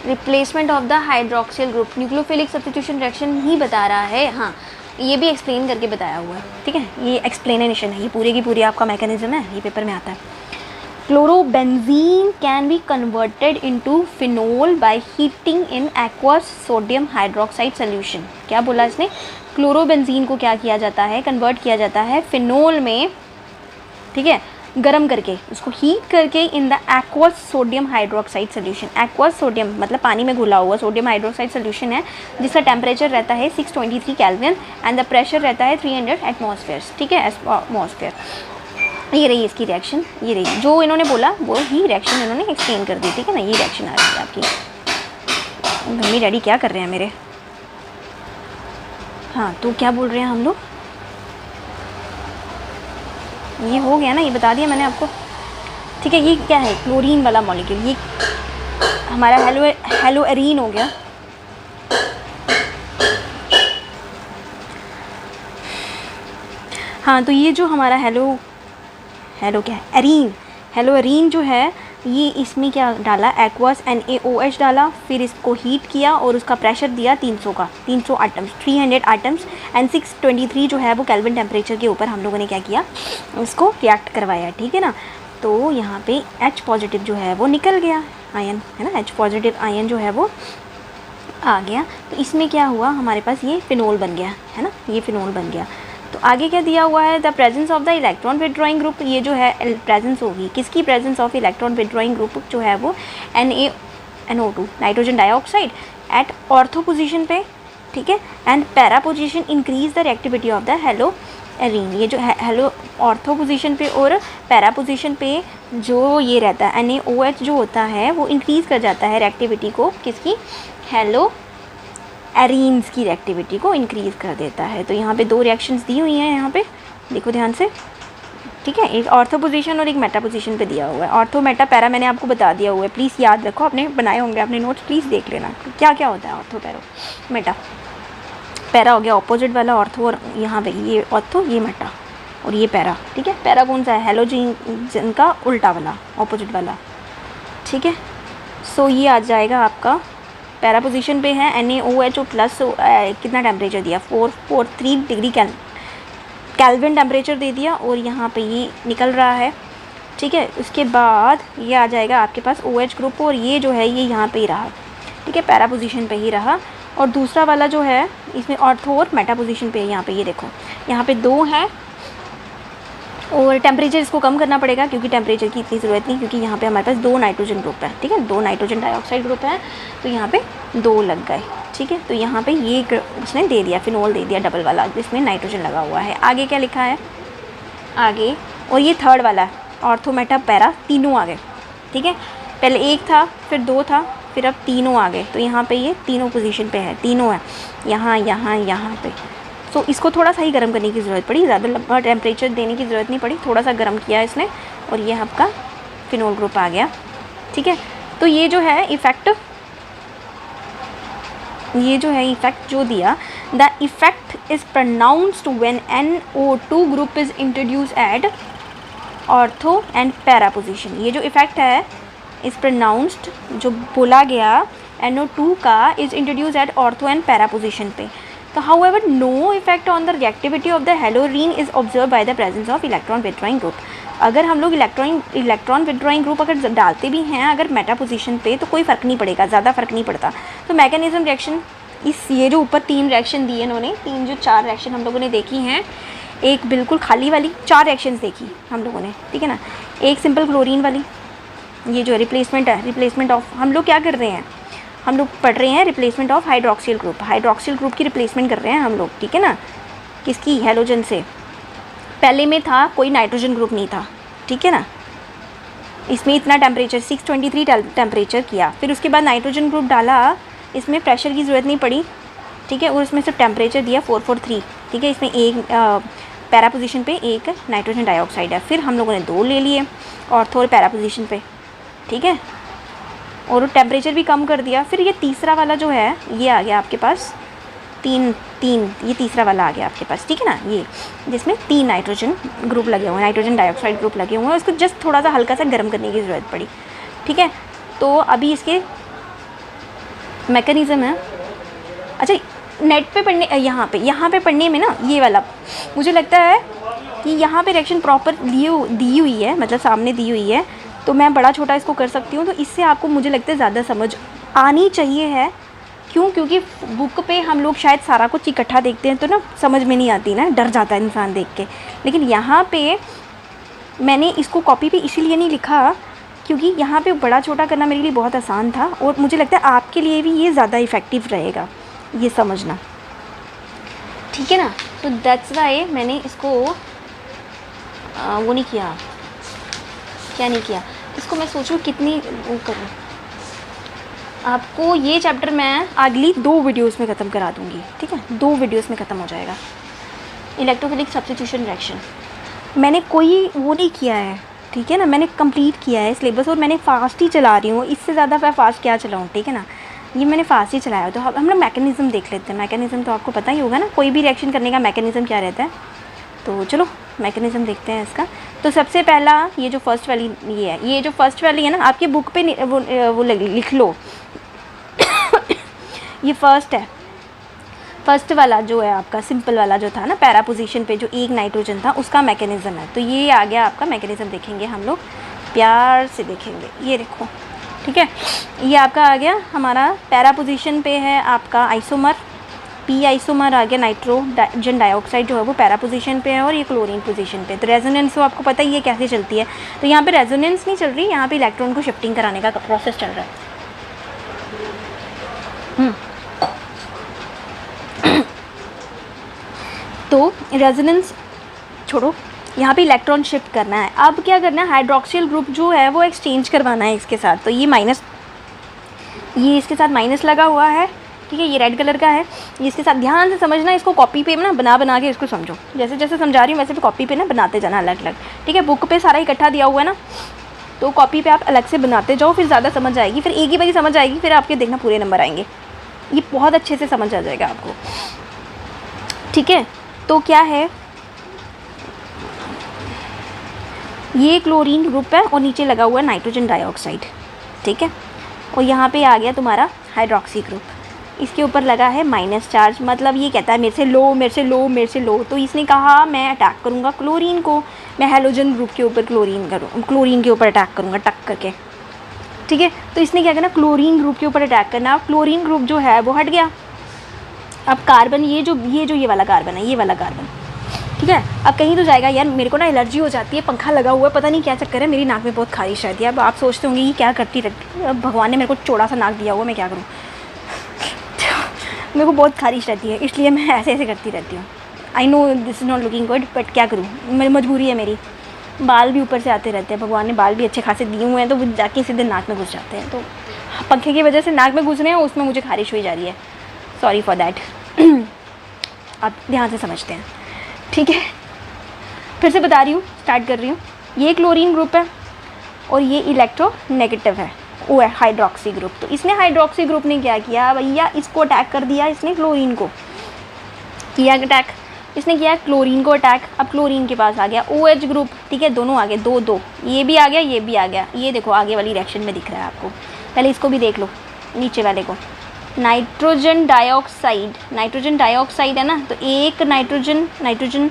replacement of the hydroxyl group, nucleophilic substitution reaction ही बता रहा है, हाँ ये भी एक्सप्लेन करके बताया हुआ है, ठीक है, ये एक्सप्लेनेशन है, ये पूरे की पूरी आपका मैकेनिज्म है, ये पेपर में आता है। Chlorobenzene can be converted into phenol by heating in aqueous sodium hydroxide solution. क्या बोला इसने, क्लोरोबेंजीन को क्या किया जाता है, कन्वर्ट किया जाता है फिनोल में, ठीक है, गर्म करके, उसको हीट करके in the aqueous sodium hydroxide solution. Aqueous sodium मतलब पानी में घुला हुआ सोडियम हाइड्रोक्साइड सोल्यूशन है, जिसका टेम्परेचर रहता है 623 केल्विन एंड द प्रेशर रहता है 300 एटमॉस्फेयर्स, ठीक है, एटमॉस्फेयर। ये रही इसकी रिएक्शन, ये रही जो इन्होंने बोला वो ही रिएक्शन इन्होंने एक्सप्लेन कर दी, ठीक है ना। ये रिएक्शन आ रही है आपकी। मम्मी डैडी क्या कर रहे हैं मेरे, हाँ तो क्या बोल रहे हैं हम लोग, ये हो गया ना, ये बता दिया मैंने आपको, ठीक है। ये क्या है, क्लोरीन वाला मॉलिक्यूल, ये हमारा हेलोएरीन हो गया। हाँ तो ये जो हमारा हेलो क्या है, एरीन, हेलोएरीन जो है, ये इसमें क्या डाला, एक्वस NaOH डाला, फिर इसको हीट किया और उसका प्रेशर दिया 300 का, 300 आटम्स, 300 आटम्स एंड 623 जो है वो केल्विन टेम्परेचर के ऊपर हम लोगों ने क्या किया, उसको रिएक्ट करवाया, ठीक है ना। तो यहाँ पे H पॉजिटिव जो है वो निकल गया, आयन है ना, H पॉजिटिव आयन जो है वो आ गया। तो इसमें क्या हुआ, हमारे पास ये फिनोल बन गया, है ना, ये फिनोल बन गया। तो आगे क्या दिया हुआ है, the presence of the electron withdrawing group, ये जो है प्रेजेंस होगी किसकी, presence of electron withdrawing group जो है वो NaNO2 nitrogen dioxide at ortho position पे, ठीक है, and para position increase the reactivity of the haloarene. ये जो है हेलो ऑर्थो पोजीशन पे और पैरा पोजीशन पे जो ये रहता है NaOH जो होता है वो इंक्रीज़ कर जाता है रिएक्टिविटी को, किसकी, एरीन्स की रिएक्टिविटी को इंक्रीज़ कर देता है। तो यहाँ पे दो रिएक्शंस दी हुई हैं, यहाँ पे देखो ध्यान से, ठीक है, एक ऑर्थो पोजीशन और एक मेटा पोजीशन पे दिया हुआ है। ऑर्थो मेटा पैरा मैंने आपको बता दिया हुआ है, प्लीज़ याद रखो, आपने बनाए होंगे अपने नोट्स, प्लीज़ देख लेना क्या क्या होता है ऑर्थो पैरो मेटा। पैरा हो गया ऑपोजिट वाला ऑर्थो, और यहाँ पे ये ऑर्थो, ये मेटा और ये पैरा, ठीक है। पैरा कौन सा है, हेलोजन का उल्टा वाला, ऑपोजिट वाला, ठीक है। सो ये आ जाएगा आपका पैरा पोजीशन पे है NaOH प्लस कितना टेम्परेचर दिया, 443 डिग्री केल्विन टेम्परेचर दे दिया, और यहाँ पे ये निकल रहा है, ठीक है। उसके बाद ये आ जाएगा आपके पास OH ग्रुप, और ये जो है ये यहाँ पे ही रहा, ठीक है, पैरा पोजीशन पे ही रहा। और दूसरा वाला जो है इसमें ऑर्थो और मेटा पोजीशन पे है, यहाँ पे ये देखो, यहाँ पे दो है, और टेम्परेचर इसको कम करना पड़ेगा क्योंकि टेम्परेचर की इतनी ज़रूरत नहीं, क्योंकि यहाँ पे हमारे पास 2 नाइट्रोजन ग्रुप है, ठीक है, 2 नाइट्रोजन डाइऑक्साइड ग्रुप है, तो यहाँ पे 2 लग गए, ठीक है। तो यहाँ पे ये उसने दे दिया, फिनोल दे दिया डबल वाला, जिसमें नाइट्रोजन लगा हुआ है। आगे क्या लिखा है आगे, और ये थर्ड वाला है, ऑर्थो मेटा पैरा, तीनों आ गए, ठीक है। पहले 1 था, फिर 2 था, फिर अब तीनों आ गए, तो यहाँ पे ये तीनों पोजीशन पे है, तीनों है यहाँ यहाँ यहाँ पे। तो इसको थोड़ा सा ही गर्म करने की ज़रूरत पड़ी, ज़्यादा लंबा टेम्परेचर देने की ज़रूरत नहीं पड़ी, थोड़ा सा गर्म किया इसने और ये आपका फिनोल ग्रुप आ गया, ठीक है। तो ये जो है इफ़ेक्ट जो दिया, the effect is pronounced when NO2 group is introduce at ortho and para position. ये जो इफ़ेक्ट है इज़ प्रोनाउंस्ड, जो बोला गया NO2 का, is introduce at ortho and para position पे। तो however no effect on the reactivity of the halorine is observed by the presence of electron withdrawing group। अगर हम लोग इलेक्ट्रॉन विड्रॉइंग ग्रुप अगर डालते भी हैं अगर मेटा पोजीशन पे, तो कोई फ़र्क नहीं पड़ेगा, ज़्यादा फ़र्क नहीं पड़ता। तो मैकेनिज्म रिएक्शन, ये जो ऊपर 3 रिएक्शन दिए इन्होंने, 4 रिएक्शन हम लोगों ने देखी हैं, एक बिल्कुल खाली वाली 4 रिएक्शंस देखी हम लोगों ने, ठीक है ना। एक सिंपल क्लोरीन वाली, ये जो रिप्लेसमेंट है, रिप्लेसमेंट ऑफ, हम लोग क्या कर रहे हैं, हम लोग पढ़ रहे हैं replacement of hydroxyl group, hydroxyl group की रिप्लेसमेंट कर रहे हैं हम लोग, ठीक है ना। किसकी, हैलोजन से। पहले में था कोई नाइट्रोजन ग्रुप नहीं था, ठीक है ना, इसमें इतना टेम्परेचर 623 टेम्परेचर किया, फिर उसके बाद नाइट्रोजन ग्रुप डाला, इसमें प्रेशर की ज़रूरत नहीं पड़ी, ठीक है, और उसमें सिर्फ टेम्परेचर दिया 443, ठीक है। इसमें एक पैरा पोजीशन पे एक नाइट्रोजन डाइऑक्साइड है, फिर हम लोगों ने 2 ले लिए ऑर्थो और पैरा पोजीशन पे, ठीक है, और टेम्परेचर भी कम कर दिया। फिर ये तीसरा वाला जो है ये आ गया आपके पास, तीन ये तीसरा वाला आ गया आपके पास, ठीक है ना, ये जिसमें 3 नाइट्रोजन ग्रुप लगे हुए हैं, नाइट्रोजन डाइऑक्साइड ग्रुप लगे हुए हैं, उसको जस्ट थोड़ा सा हल्का सा गर्म करने की ज़रूरत पड़ी, ठीक है। तो अभी इसके मैकेनिज़्म है, अच्छा नेट पे पढ़ने, यहाँ पे पढ़ने में ना, ये वाला मुझे लगता है कि यहाँ पे रिएक्शन प्रॉपर दी हुई है, मतलब सामने दी हुई है, तो मैं बड़ा छोटा इसको कर सकती हूँ, तो इससे आपको मुझे लगता है ज़्यादा समझ आनी चाहिए है। क्यों? क्योंकि बुक पे हम लोग शायद सारा कुछ इकट्ठा देखते हैं तो ना समझ में नहीं आती ना, डर जाता है इंसान देख के। लेकिन यहाँ पे मैंने इसको कॉपी पे इसीलिए नहीं लिखा क्योंकि यहाँ पे बड़ा छोटा करना मेरे लिए बहुत आसान था, और मुझे लगता है आपके लिए भी ये ज़्यादा इफ़ेक्टिव रहेगा ये समझना, ठीक है ना। तो दैट्स वाई मैंने इसको वो नहीं किया, क्या नहीं किया, इसको मैं सोचूं कितनी वो करूँ। आपको ये चैप्टर मैं अगली 2 वीडियोस में ख़त्म करा दूँगी, ठीक है, 2 वीडियोस में ख़त्म हो जाएगा। इलेक्ट्रोफिलिक सब्स्टिट्यूशन रिएक्शन मैंने कोई वो नहीं किया है, ठीक है ना, मैंने कंप्लीट किया है सिलेबस और मैंने फ़ास्ट ही चला रही हूँ, इससे ज़्यादा मैं फ़ास्ट क्या चलाऊँ, ठीक है ना, ये मैंने फ़ास्ट ही चलाया। तो हम लोग मैकेनिज़्म देख लेते हैं। मैकेनिज़्म तो आपको पता ही होगा ना, कोई भी रिएक्शन करने का मैकेनिज़्म क्या रहता है। तो चलो मैकेनिज़्म देखते हैं इसका। तो सबसे पहला ये जो फर्स्ट वाली ये है, ये जो फर्स्ट वाली है ना, आपकी बुक पे वो लिख लो ये फर्स्ट है, फर्स्ट वाला जो है आपका सिंपल वाला जो था ना पैरा पोजीशन पे जो एक नाइट्रोजन था उसका मैकेनिज़्म है। तो ये आ गया आपका मैकेनिज़्म, देखेंगे हम लोग प्यार से देखेंगे, ये देखो, ठीक है, ये आपका आ गया हमारा पैरा पोजीशन पे है आपका आइसोमर, पी आइसोमर आ गया, नाइट्रोजन डाइऑक्साइड जो है वो पैरा पोजीशन पे है और ये क्लोरीन पोजीशन पे। तो रेजोनेंस तो आपको पता ही है कैसे चलती है, तो यहाँ पे रेजोनेंस नहीं चल रही, यहाँ पे इलेक्ट्रॉन को शिफ्टिंग कराने का प्रोसेस चल रहा है। तो रेजोनेंस छोड़ो, यहाँ पे इलेक्ट्रॉन शिफ्ट करना है। अब क्या करना है, हाइड्रोक्सिल ग्रुप जो है वो एक्सचेंज करवाना है इसके साथ। तो ये माइनस, ये इसके साथ माइनस लगा हुआ है, ठीक है, ये रेड कलर का है, ये इसके साथ ध्यान से समझना, इसको कॉपी पे ना बना के इसको समझो, जैसे जैसे समझा रही हूँ वैसे भी कॉपी पे ना बनाते जाना अलग अलग, ठीक है। बुक पे सारा इकट्ठा दिया हुआ है ना, तो कॉपी पे आप अलग से बनाते जाओ, फिर ज़्यादा समझ आएगी, फिर एक ही बारी समझ आएगी, फिर आपके देखना पूरे नंबर आएंगे, ये बहुत अच्छे से समझ आ जाएगा आपको, ठीक है। तो क्या है, ये क्लोरीन ग्रुप है और नीचे लगा हुआ है नाइट्रोजन डाइऑक्साइड, ठीक है, और यहाँ पे आ गया तुम्हारा हाइड्रोक्सी ग्रुप, इसके ऊपर लगा है माइनस चार्ज, मतलब ये कहता है मेरे से लो मेरे से लो मेरे से लो। तो इसने कहा मैं अटैक करूँगा क्लोरीन को, मैं हैलोजन ग्रुप के ऊपर क्लोरीन के ऊपर अटैक करूँगा टक करके, ठीक है। तो इसने क्या करना, क्लोरीन ग्रुप के ऊपर अटैक करना, क्लोरीन ग्रुप जो है वो हट गया। अब कार्बन, ये वाला कार्बन है, ये वाला कार्बन, ठीक है। अब कहीं तो जाएगा यार, मेरे को ना एलर्जी हो जाती है, पंखा लगा हुआ है, पता नहीं क्या चक्कर है, मेरी नाक में बहुत खारिश रहती है। अब आप सोचते होंगे ये क्या करती रहती है, अब भगवान ने मेरे को चौड़ा सा नाक दिया हुआ, मैं क्या करूँ मेरे को बहुत खारिश रहती है, इसलिए मैं ऐसे ऐसे करती रहती हूँ। I know this is not looking good, but क्या करूँ, मेरी मजबूरी है मेरी। बाल भी ऊपर से आते रहते हैं, भगवान ने बाल भी अच्छे खासे दिए हुए हैं, तो वो जाके सीधे नाक में घुस जाते हैं, तो पंखे की वजह से नाक में घुस रहे हैं, उसमें मुझे खारिश हुई जा रही है। सॉरी फॉर दैट आप ध्यान से समझते हैं, ठीक है। फिर से बता रही हूँ, स्टार्ट कर रही हूँ। ये क्लोरीन ग्रुप है और ये इलेक्ट्रोनेगेटिव है, वो है हाइड्रोक्सी ग्रुप। तो इसने हाइड्रोक्सी ग्रुप ने क्या किया भैया, इसको अटैक कर दिया, इसने क्लोरीन को किया अटैक, इसने किया क्लोरीन को अटैक। अब क्लोरीन के पास आ गया OH ग्रुप, ठीक है, दोनों आ गए, दो दो, ये भी आ गया, ये भी आ गया। ये देखो आगे वाली रिएक्शन में दिख रहा है आपको, पहले इसको भी देख लो, नीचे वाले को। नाइट्रोजन डाइऑक्साइड, नाइट्रोजन डाइऑक्साइड है ना, तो एक नाइट्रोजन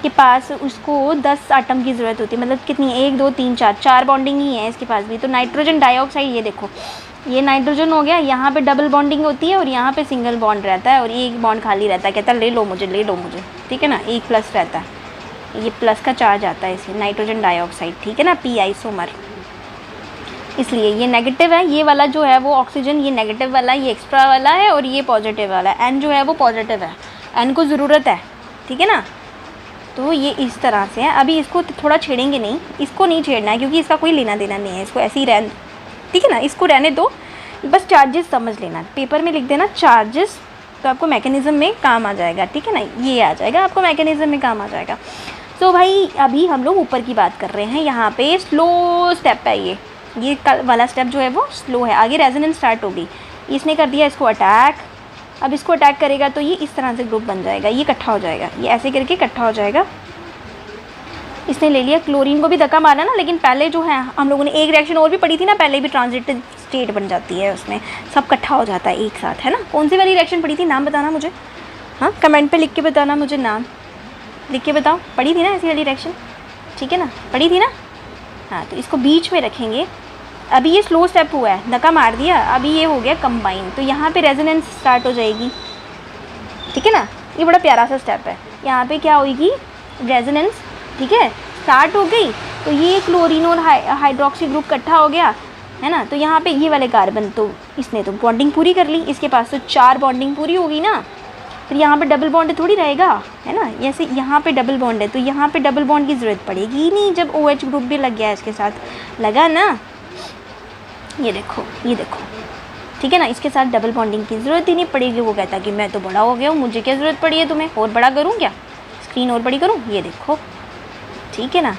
के पास उसको 10 आटम की ज़रूरत होती है, मतलब कितनी, 1 2 3 4 बॉन्डिंग ही है इसके पास भी। तो नाइट्रोजन डाइऑक्साइड, ये देखो, ये नाइट्रोजन हो गया, यहाँ पे डबल बॉन्डिंग होती है और यहाँ पे सिंगल बॉन्ड रहता है और एक बॉन्ड खाली रहता है, कहता है ले लो मुझे, ठीक है ना, एक प्लस रहता है, ये प्लस का चार्ज आता है इसमें, नाइट्रोजन डाइऑक्साइड, ठीक है ना, P आइसोमर। इसलिए ये नेगेटिव है, ये वाला जो है वो ऑक्सीजन, ये नेगेटिव वाला, ये एक्स्ट्रा वाला है और ये पॉजिटिव वाला है। N जो है वो पॉजिटिव है, N को ज़रूरत है, ठीक है ना। तो ये इस तरह से है। अभी इसको थोड़ा छेड़ेंगे नहीं, इसको नहीं छेड़ना है क्योंकि इसका कोई लेना देना नहीं है, इसको ऐसे ही रहने, ठीक है ना, इसको रहने दो। बस चार्जेस समझ लेना, पेपर में लिख देना चार्जेस, तो आपको मैकेनिज़्म में काम आ जाएगा, ठीक है ना, ये आ जाएगा आपको मैकेनिज़्म में काम आ जाएगा। तो भाई अभी हम लोग ऊपर की बात कर रहे हैं, यहाँ पे स्लो स्टेप है, ये वाला स्टेप जो है वो स्लो है। आगे रेजोनेंस स्टार्ट होगी, इसने कर दिया इसको अटैक, अब इसको अटैक करेगा तो ये इस तरह से ग्रुप बन जाएगा, ये इकट्ठा हो जाएगा, ये ऐसे करके इकट्ठा हो जाएगा। इसने ले लिया, क्लोरीन को भी धक्का मारा ना, लेकिन पहले जो है हम लोगों ने एक रिएक्शन और भी पढ़ी थी ना, पहले भी ट्रांजिटिव स्टेट बन जाती है, उसमें सब इकट्ठा हो जाता है एक साथ, है ना। कौन सी वाली रिएक्शन पढ़ी थी, नाम बताना मुझे, हाँ कमेंट पे लिख के बताना मुझे, नाम लिख के बताओ, पढ़ी थी ना ऐसी वाली रिएक्शन, ठीक है ना, पढ़ी थी ना। हाँ तो इसको बीच में रखेंगे। अभी ये स्लो स्टेप हुआ है, धक्का मार दिया, अभी ये हो गया कंबाइन, तो यहाँ पे रेजोनेंस स्टार्ट हो जाएगी, ठीक है ना। ये बड़ा प्यारा सा स्टेप है, यहाँ पे क्या होगी, रेजोनेंस, ठीक है, स्टार्ट हो गई। तो ये क्लोरीन और हाइड्रोक्सी ग्रुप इकट्ठा हो गया, है ना। तो यहाँ पे ये वाले कार्बन, तो इसने तो बॉन्डिंग पूरी कर ली, इसके पास तो 4 बॉन्डिंग पूरी होगी ना, फिर यहाँ पे डबल बॉन्ड थोड़ी रहेगा, है ना। जैसे यहाँ पे डबल बॉन्ड है तो यहाँ पे डबल बॉन्ड की ज़रूरत पड़ेगी ही नहीं, जब OH ग्रुप भी लग गया इसके साथ, लगा ना, ये देखो, ये देखो, ठीक है ना, इसके साथ डबल बॉन्डिंग की ज़रूरत ही नहीं पड़ेगी। वो कहता कि मैं तो बड़ा हो गया हूँ, मुझे क्या ज़रूरत पड़ी है तुम्हें, और बड़ा करूँ क्या, स्क्रीन और बड़ी करूँ, ये देखो, ठीक है ना।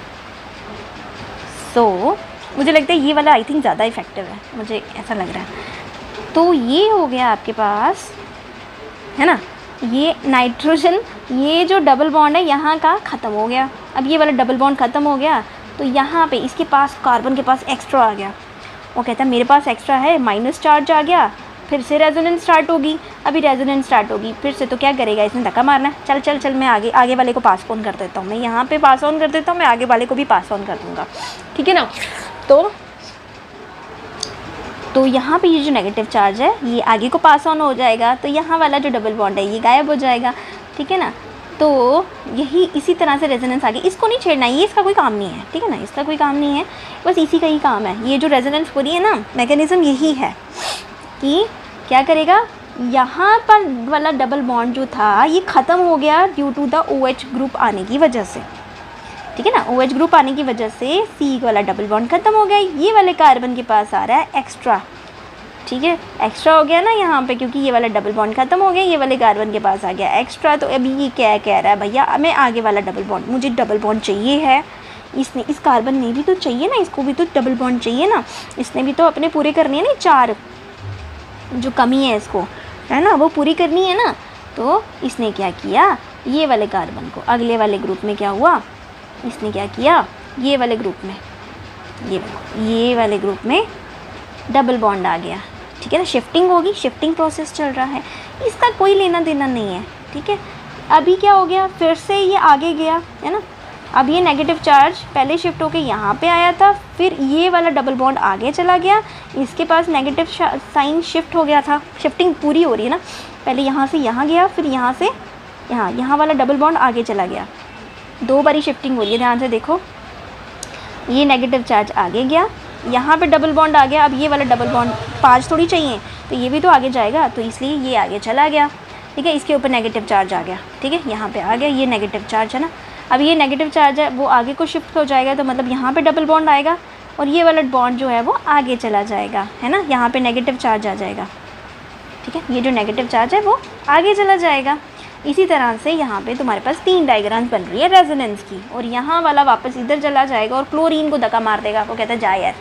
सो मुझे लगता है ये वाला आई थिंक ज़्यादा इफेक्टिव है, मुझे ऐसा लग रहा है। तो ये हो गया आपके पास, है ना, ये नाइट्रोजन, ये जो डबल बॉन्ड है यहाँ का ख़त्म हो गया। अब ये वाला डबल बॉन्ड ख़त्म हो गया, तो यहाँ पे इसके पास कार्बन के पास एक्स्ट्रा आ गया, वो कहता है मेरे पास एक्स्ट्रा है, माइनस चार्ज आ गया, फिर से रेजोनेंस स्टार्ट होगी। अभी रेजोनेंस स्टार्ट होगी फिर से, तो क्या करेगा, इसने धक्का मारना है, चल चल चल, मैं आगे वाले को पास ऑन कर देता हूँ, मैं यहाँ पे पास ऑन कर देता हूँ, मैं आगे वाले को भी पास ऑन कर दूँगा, ठीक है ना। तो यहाँ पे ये जो नेगेटिव चार्ज है ये आगे को पास ऑन हो जाएगा, तो यहाँ वाला जो डबल बॉन्ड है ये गायब हो जाएगा, ठीक है ना। तो यही इसी तरह से रेजोनेंस आगे, इसको नहीं छेड़ना, ये इसका कोई काम नहीं है, ठीक है ना, इसका कोई काम नहीं है, बस इसी का ही काम है। ये जो रेजोनेंस हो रही है ना, मैकेनिज़्म यही है कि क्या करेगा, यहाँ पर वाला डबल बॉन्ड जो था ये ख़त्म हो गया due to the OH group आने की वजह से, ठीक है ना। OH ग्रुप आने की वजह से C वाला डबल बॉन्ड ख़त्म हो गया, ये वाले कार्बन के पास आ रहा है एक्स्ट्रा, ठीक है, एक्स्ट्रा हो गया ना यहाँ पे, क्योंकि ये वाला डबल बॉन्ड ख़त्म हो गया, ये वाले कार्बन के पास आ गया एक्स्ट्रा। तो अभी ये क्या कह रहा है, भैया मैं आगे वाला डबल बॉन्ड, मुझे डबल बॉन्ड चाहिए है, इसने, इस कार्बन ने भी तो चाहिए ना, इसको भी तो डबल बॉन्ड चाहिए ना, इसने भी तो अपने पूरे करने हैं ना, 4 जो कमी है इसको, है ना, वो पूरी करनी है ना। तो इसने क्या किया, ये वाले कार्बन को अगले वाले ग्रुप में क्या हुआ, इसने क्या किया, ये वाले ग्रुप में, ये वाले ग्रुप में डबल बॉन्ड आ गया, ठीक है ना, शिफ्टिंग होगी, शिफ्टिंग प्रोसेस चल रहा है, इसका कोई लेना देना नहीं है, ठीक है। अभी क्या हो गया, फिर से ये आगे गया, है ना। अब ये नेगेटिव चार्ज पहले शिफ्ट होके यहाँ पे आया था, फिर ये वाला डबल बॉन्ड आगे चला गया, इसके पास नेगेटिव साइन शिफ्ट हो गया था, शिफ्टिंग पूरी हो रही है ना, पहले यहाँ से यहाँ गया, फिर यहाँ से यहाँ वाला डबल बॉन्ड आगे चला गया, 2 बारी शिफ्टिंग हो रही है, ध्यान से देखो। ये नेगेटिव चार्ज आगे गया, यहाँ पे डबल बॉन्ड आ गया। अब ये वाला डबल बॉन्ड 5 थोड़ी चाहिए, तो ये भी तो आगे जाएगा, तो इसलिए ये आगे चला गया, ठीक है। इसके ऊपर नेगेटिव चार्ज आ गया, ठीक है, यहाँ पे आ गया, ये नेगेटिव चार्ज है ना। अब ये नेगेटिव चार्ज है वो आगे को शिफ्ट हो जाएगा, तो मतलब यहाँ पे डबल बॉन्ड आएगा और ये वाला बॉन्ड जो है वो आगे चला जाएगा, है ना। यहाँ पे नेगेटिव चार्ज आ जाएगा, ठीक है। ये जो नेगेटिव चार्ज है वो आगे चला जाएगा। इसी तरह से यहाँ पे तुम्हारे पास 3 डायग्राम्स बन रही है रेजोनेंस की, और यहाँ वाला वापस इधर चला जाएगा और क्लोरीन को धक्का मार देगा। वो कहता है जा यार,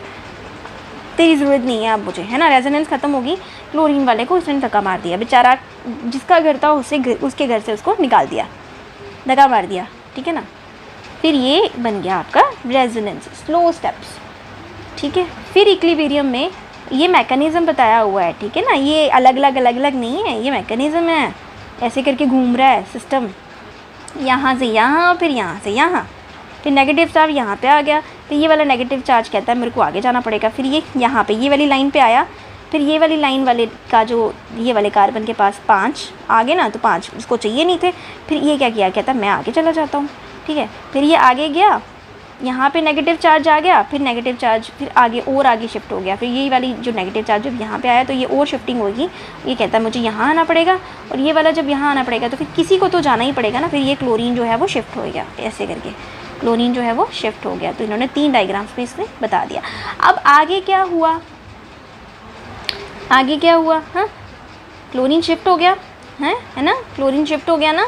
तेरी ज़रूरत नहीं है अब मुझे, है ना। रेजोनेंस ख़त्म होगी, क्लोरीन वाले को उसने धक्का मार दिया, बेचारा जिसका घर था उसके घर से उसको निकाल दिया, धक्का मार दिया, ठीक है ना। फिर ये बन गया आपका रेजोनेंस, स्लो स्टेप्स, ठीक है। फिर इक्विलिब्रियम में ये मैकेनिज़्म बताया हुआ है, ठीक है ना। ये अलग अलग नहीं है, ये मैकेनिज़्म है, ऐसे करके घूम रहा है सिस्टम, यहाँ से यहाँ, फिर यहाँ से यहाँ, फिर नेगेटिव चार्ज यहाँ पे आ गया, फिर ये वाला नेगेटिव चार्ज कहता है मेरे को आगे जाना पड़ेगा, फिर ये यहाँ पे ये वाली लाइन पे आया, फिर ये वाली लाइन वाले का जो ये वाले कार्बन के पास 5 आगे ना, तो 5 इसको चाहिए नहीं थे, फिर ये क्या किया, कहता है मैं आगे चला जाता हूँ, ठीक है। फिर ये आगे गया, यहाँ पे नेगेटिव चार्ज आ गया, फिर नेगेटिव चार्ज फिर आगे और आगे शिफ्ट हो गया, फिर ये वाली जो नेगेटिव चार्ज जब यहाँ पे आया तो ये और शिफ्टिंग होगी, ये कहता है मुझे यहाँ आना पड़ेगा, और ये वाला जब यहाँ आना पड़ेगा तो फिर किसी को तो जाना ही पड़ेगा ना। फिर ये क्लोरीन जो है वो शिफ्ट हो गया, ऐसे करके क्लोरीन जो है वो शिफ्ट हो गया। तो इन्होंने 3 डायग्राम्स में इसने बता दिया। अब आगे क्या हुआ, आगे क्या हुआ, हाँ, क्लोरीन शिफ्ट हो गया है ना, क्लोरीन शिफ्ट हो गया ना।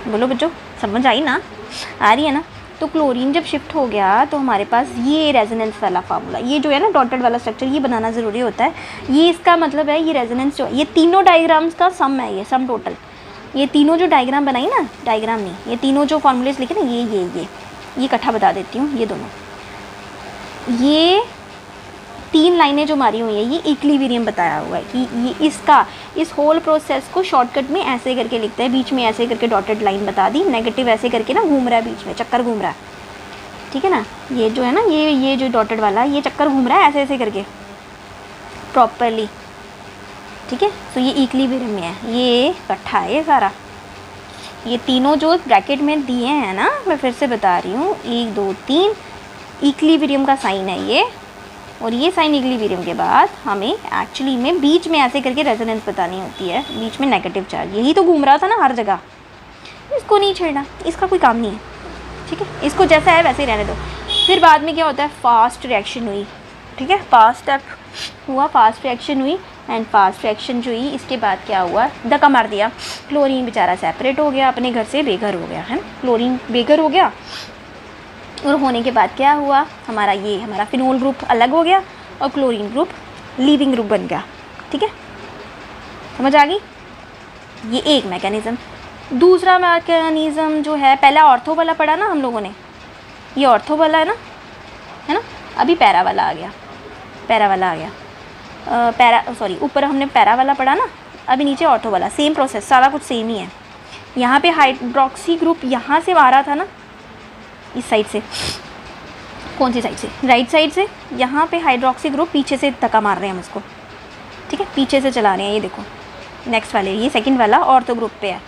बोलो बच्चों, समझ आई ना, आ रही है ना। तो क्लोरीन जब शिफ्ट हो गया तो हमारे पास ये रेजोनेंस वाला फार्मूला, ये जो है ना डॉटेड वाला स्ट्रक्चर, ये बनाना ज़रूरी होता है। ये इसका मतलब है, ये रेजोनेंस जो ये तीनों डायग्राम्स का सम है, ये सम टोटल, ये तीनों जो डायग्राम बनाई ना, डायग्राम नहीं, ये तीनों जो फॉर्मूलेस लिखे ना, ये इकट्ठा बता देती हूँ। ये दोनों, ये 3 लाइनें जो मारी हुई है, ये इक्विलिब्रियम बताया हुआ है कि ये इसका इस होल प्रोसेस को शॉर्टकट में ऐसे करके लिखते हैं, बीच में ऐसे करके डॉटेड लाइन बता दी, नेगेटिव ऐसे करके ना घूम रहा है, बीच में चक्कर घूम रहा है, ठीक है ना। ये जो है ना, ये जो डॉटेड वाला ये चक्कर घूम रहा है ऐसे ऐसे करके प्रॉपरली, ठीक है। तो ये इक्विलिब्रियम में है, ये इकट्ठा है ये सारा। ये तीनों जो ब्रैकेट में दिए हैं ना, मैं फिर से बता रही हूँ, 1 2 3 इक्विलिब्रियम का साइन है ये, और ये साइन इक्विलिब्रियम के बाद हमें एक्चुअली में बीच में ऐसे करके रेजोनेंस बतानी होती है, बीच में नेगेटिव चार्ज। यही तो घूम रहा था ना हर जगह, इसको नहीं छेड़ना, इसका कोई काम नहीं है, ठीक है। इसको जैसा है वैसे ही रहने दो। फिर बाद में क्या होता है, फास्ट रिएक्शन हुई, ठीक है, फास्ट स्टेप हुआ, फास्ट रिएक्शन हुई, एंड फास्ट रिएक्शन जो हुई इसके बाद क्या हुआ, धक्का मार दिया, क्लोरीन बेचारा सेपरेट हो गया, अपने घर से बेघर हो गया, है ना। क्लोरीन बेघर हो गया, और होने के बाद क्या हुआ, हमारा फिनोल ग्रुप अलग हो गया और क्लोरीन ग्रुप लीविंग ग्रुप बन गया, ठीक है। समझ आ गई, ये एक मैकेनिज़्म। दूसरा मैकेनिज़्म जो है, पहला ऑर्थो वाला पढ़ा ना हम लोगों ने, ये ऑर्थो वाला है ना, अभी पैरा वाला आ गया, पैरा वाला आ गया, ऊपर हमने पैरा वाला पढ़ा ना, अभी नीचे ऑर्थो वाला। सेम प्रोसेस, सारा कुछ सेम ही है। यहाँ पे हाइड्रोक्सी ग्रुप यहाँ से आ रहा था ना, इस साइड से, कौन सी साइड से, राइट साइड से। यहाँ पे हाइड्रोक्सी ग्रुप पीछे से धक्का मार रहे हैं हम इसको, ठीक है, पीछे से चला रहे हैं। ये देखो नेक्स्ट वाले, ये सेकंड वाला ऑर्थो ग्रुप पे है,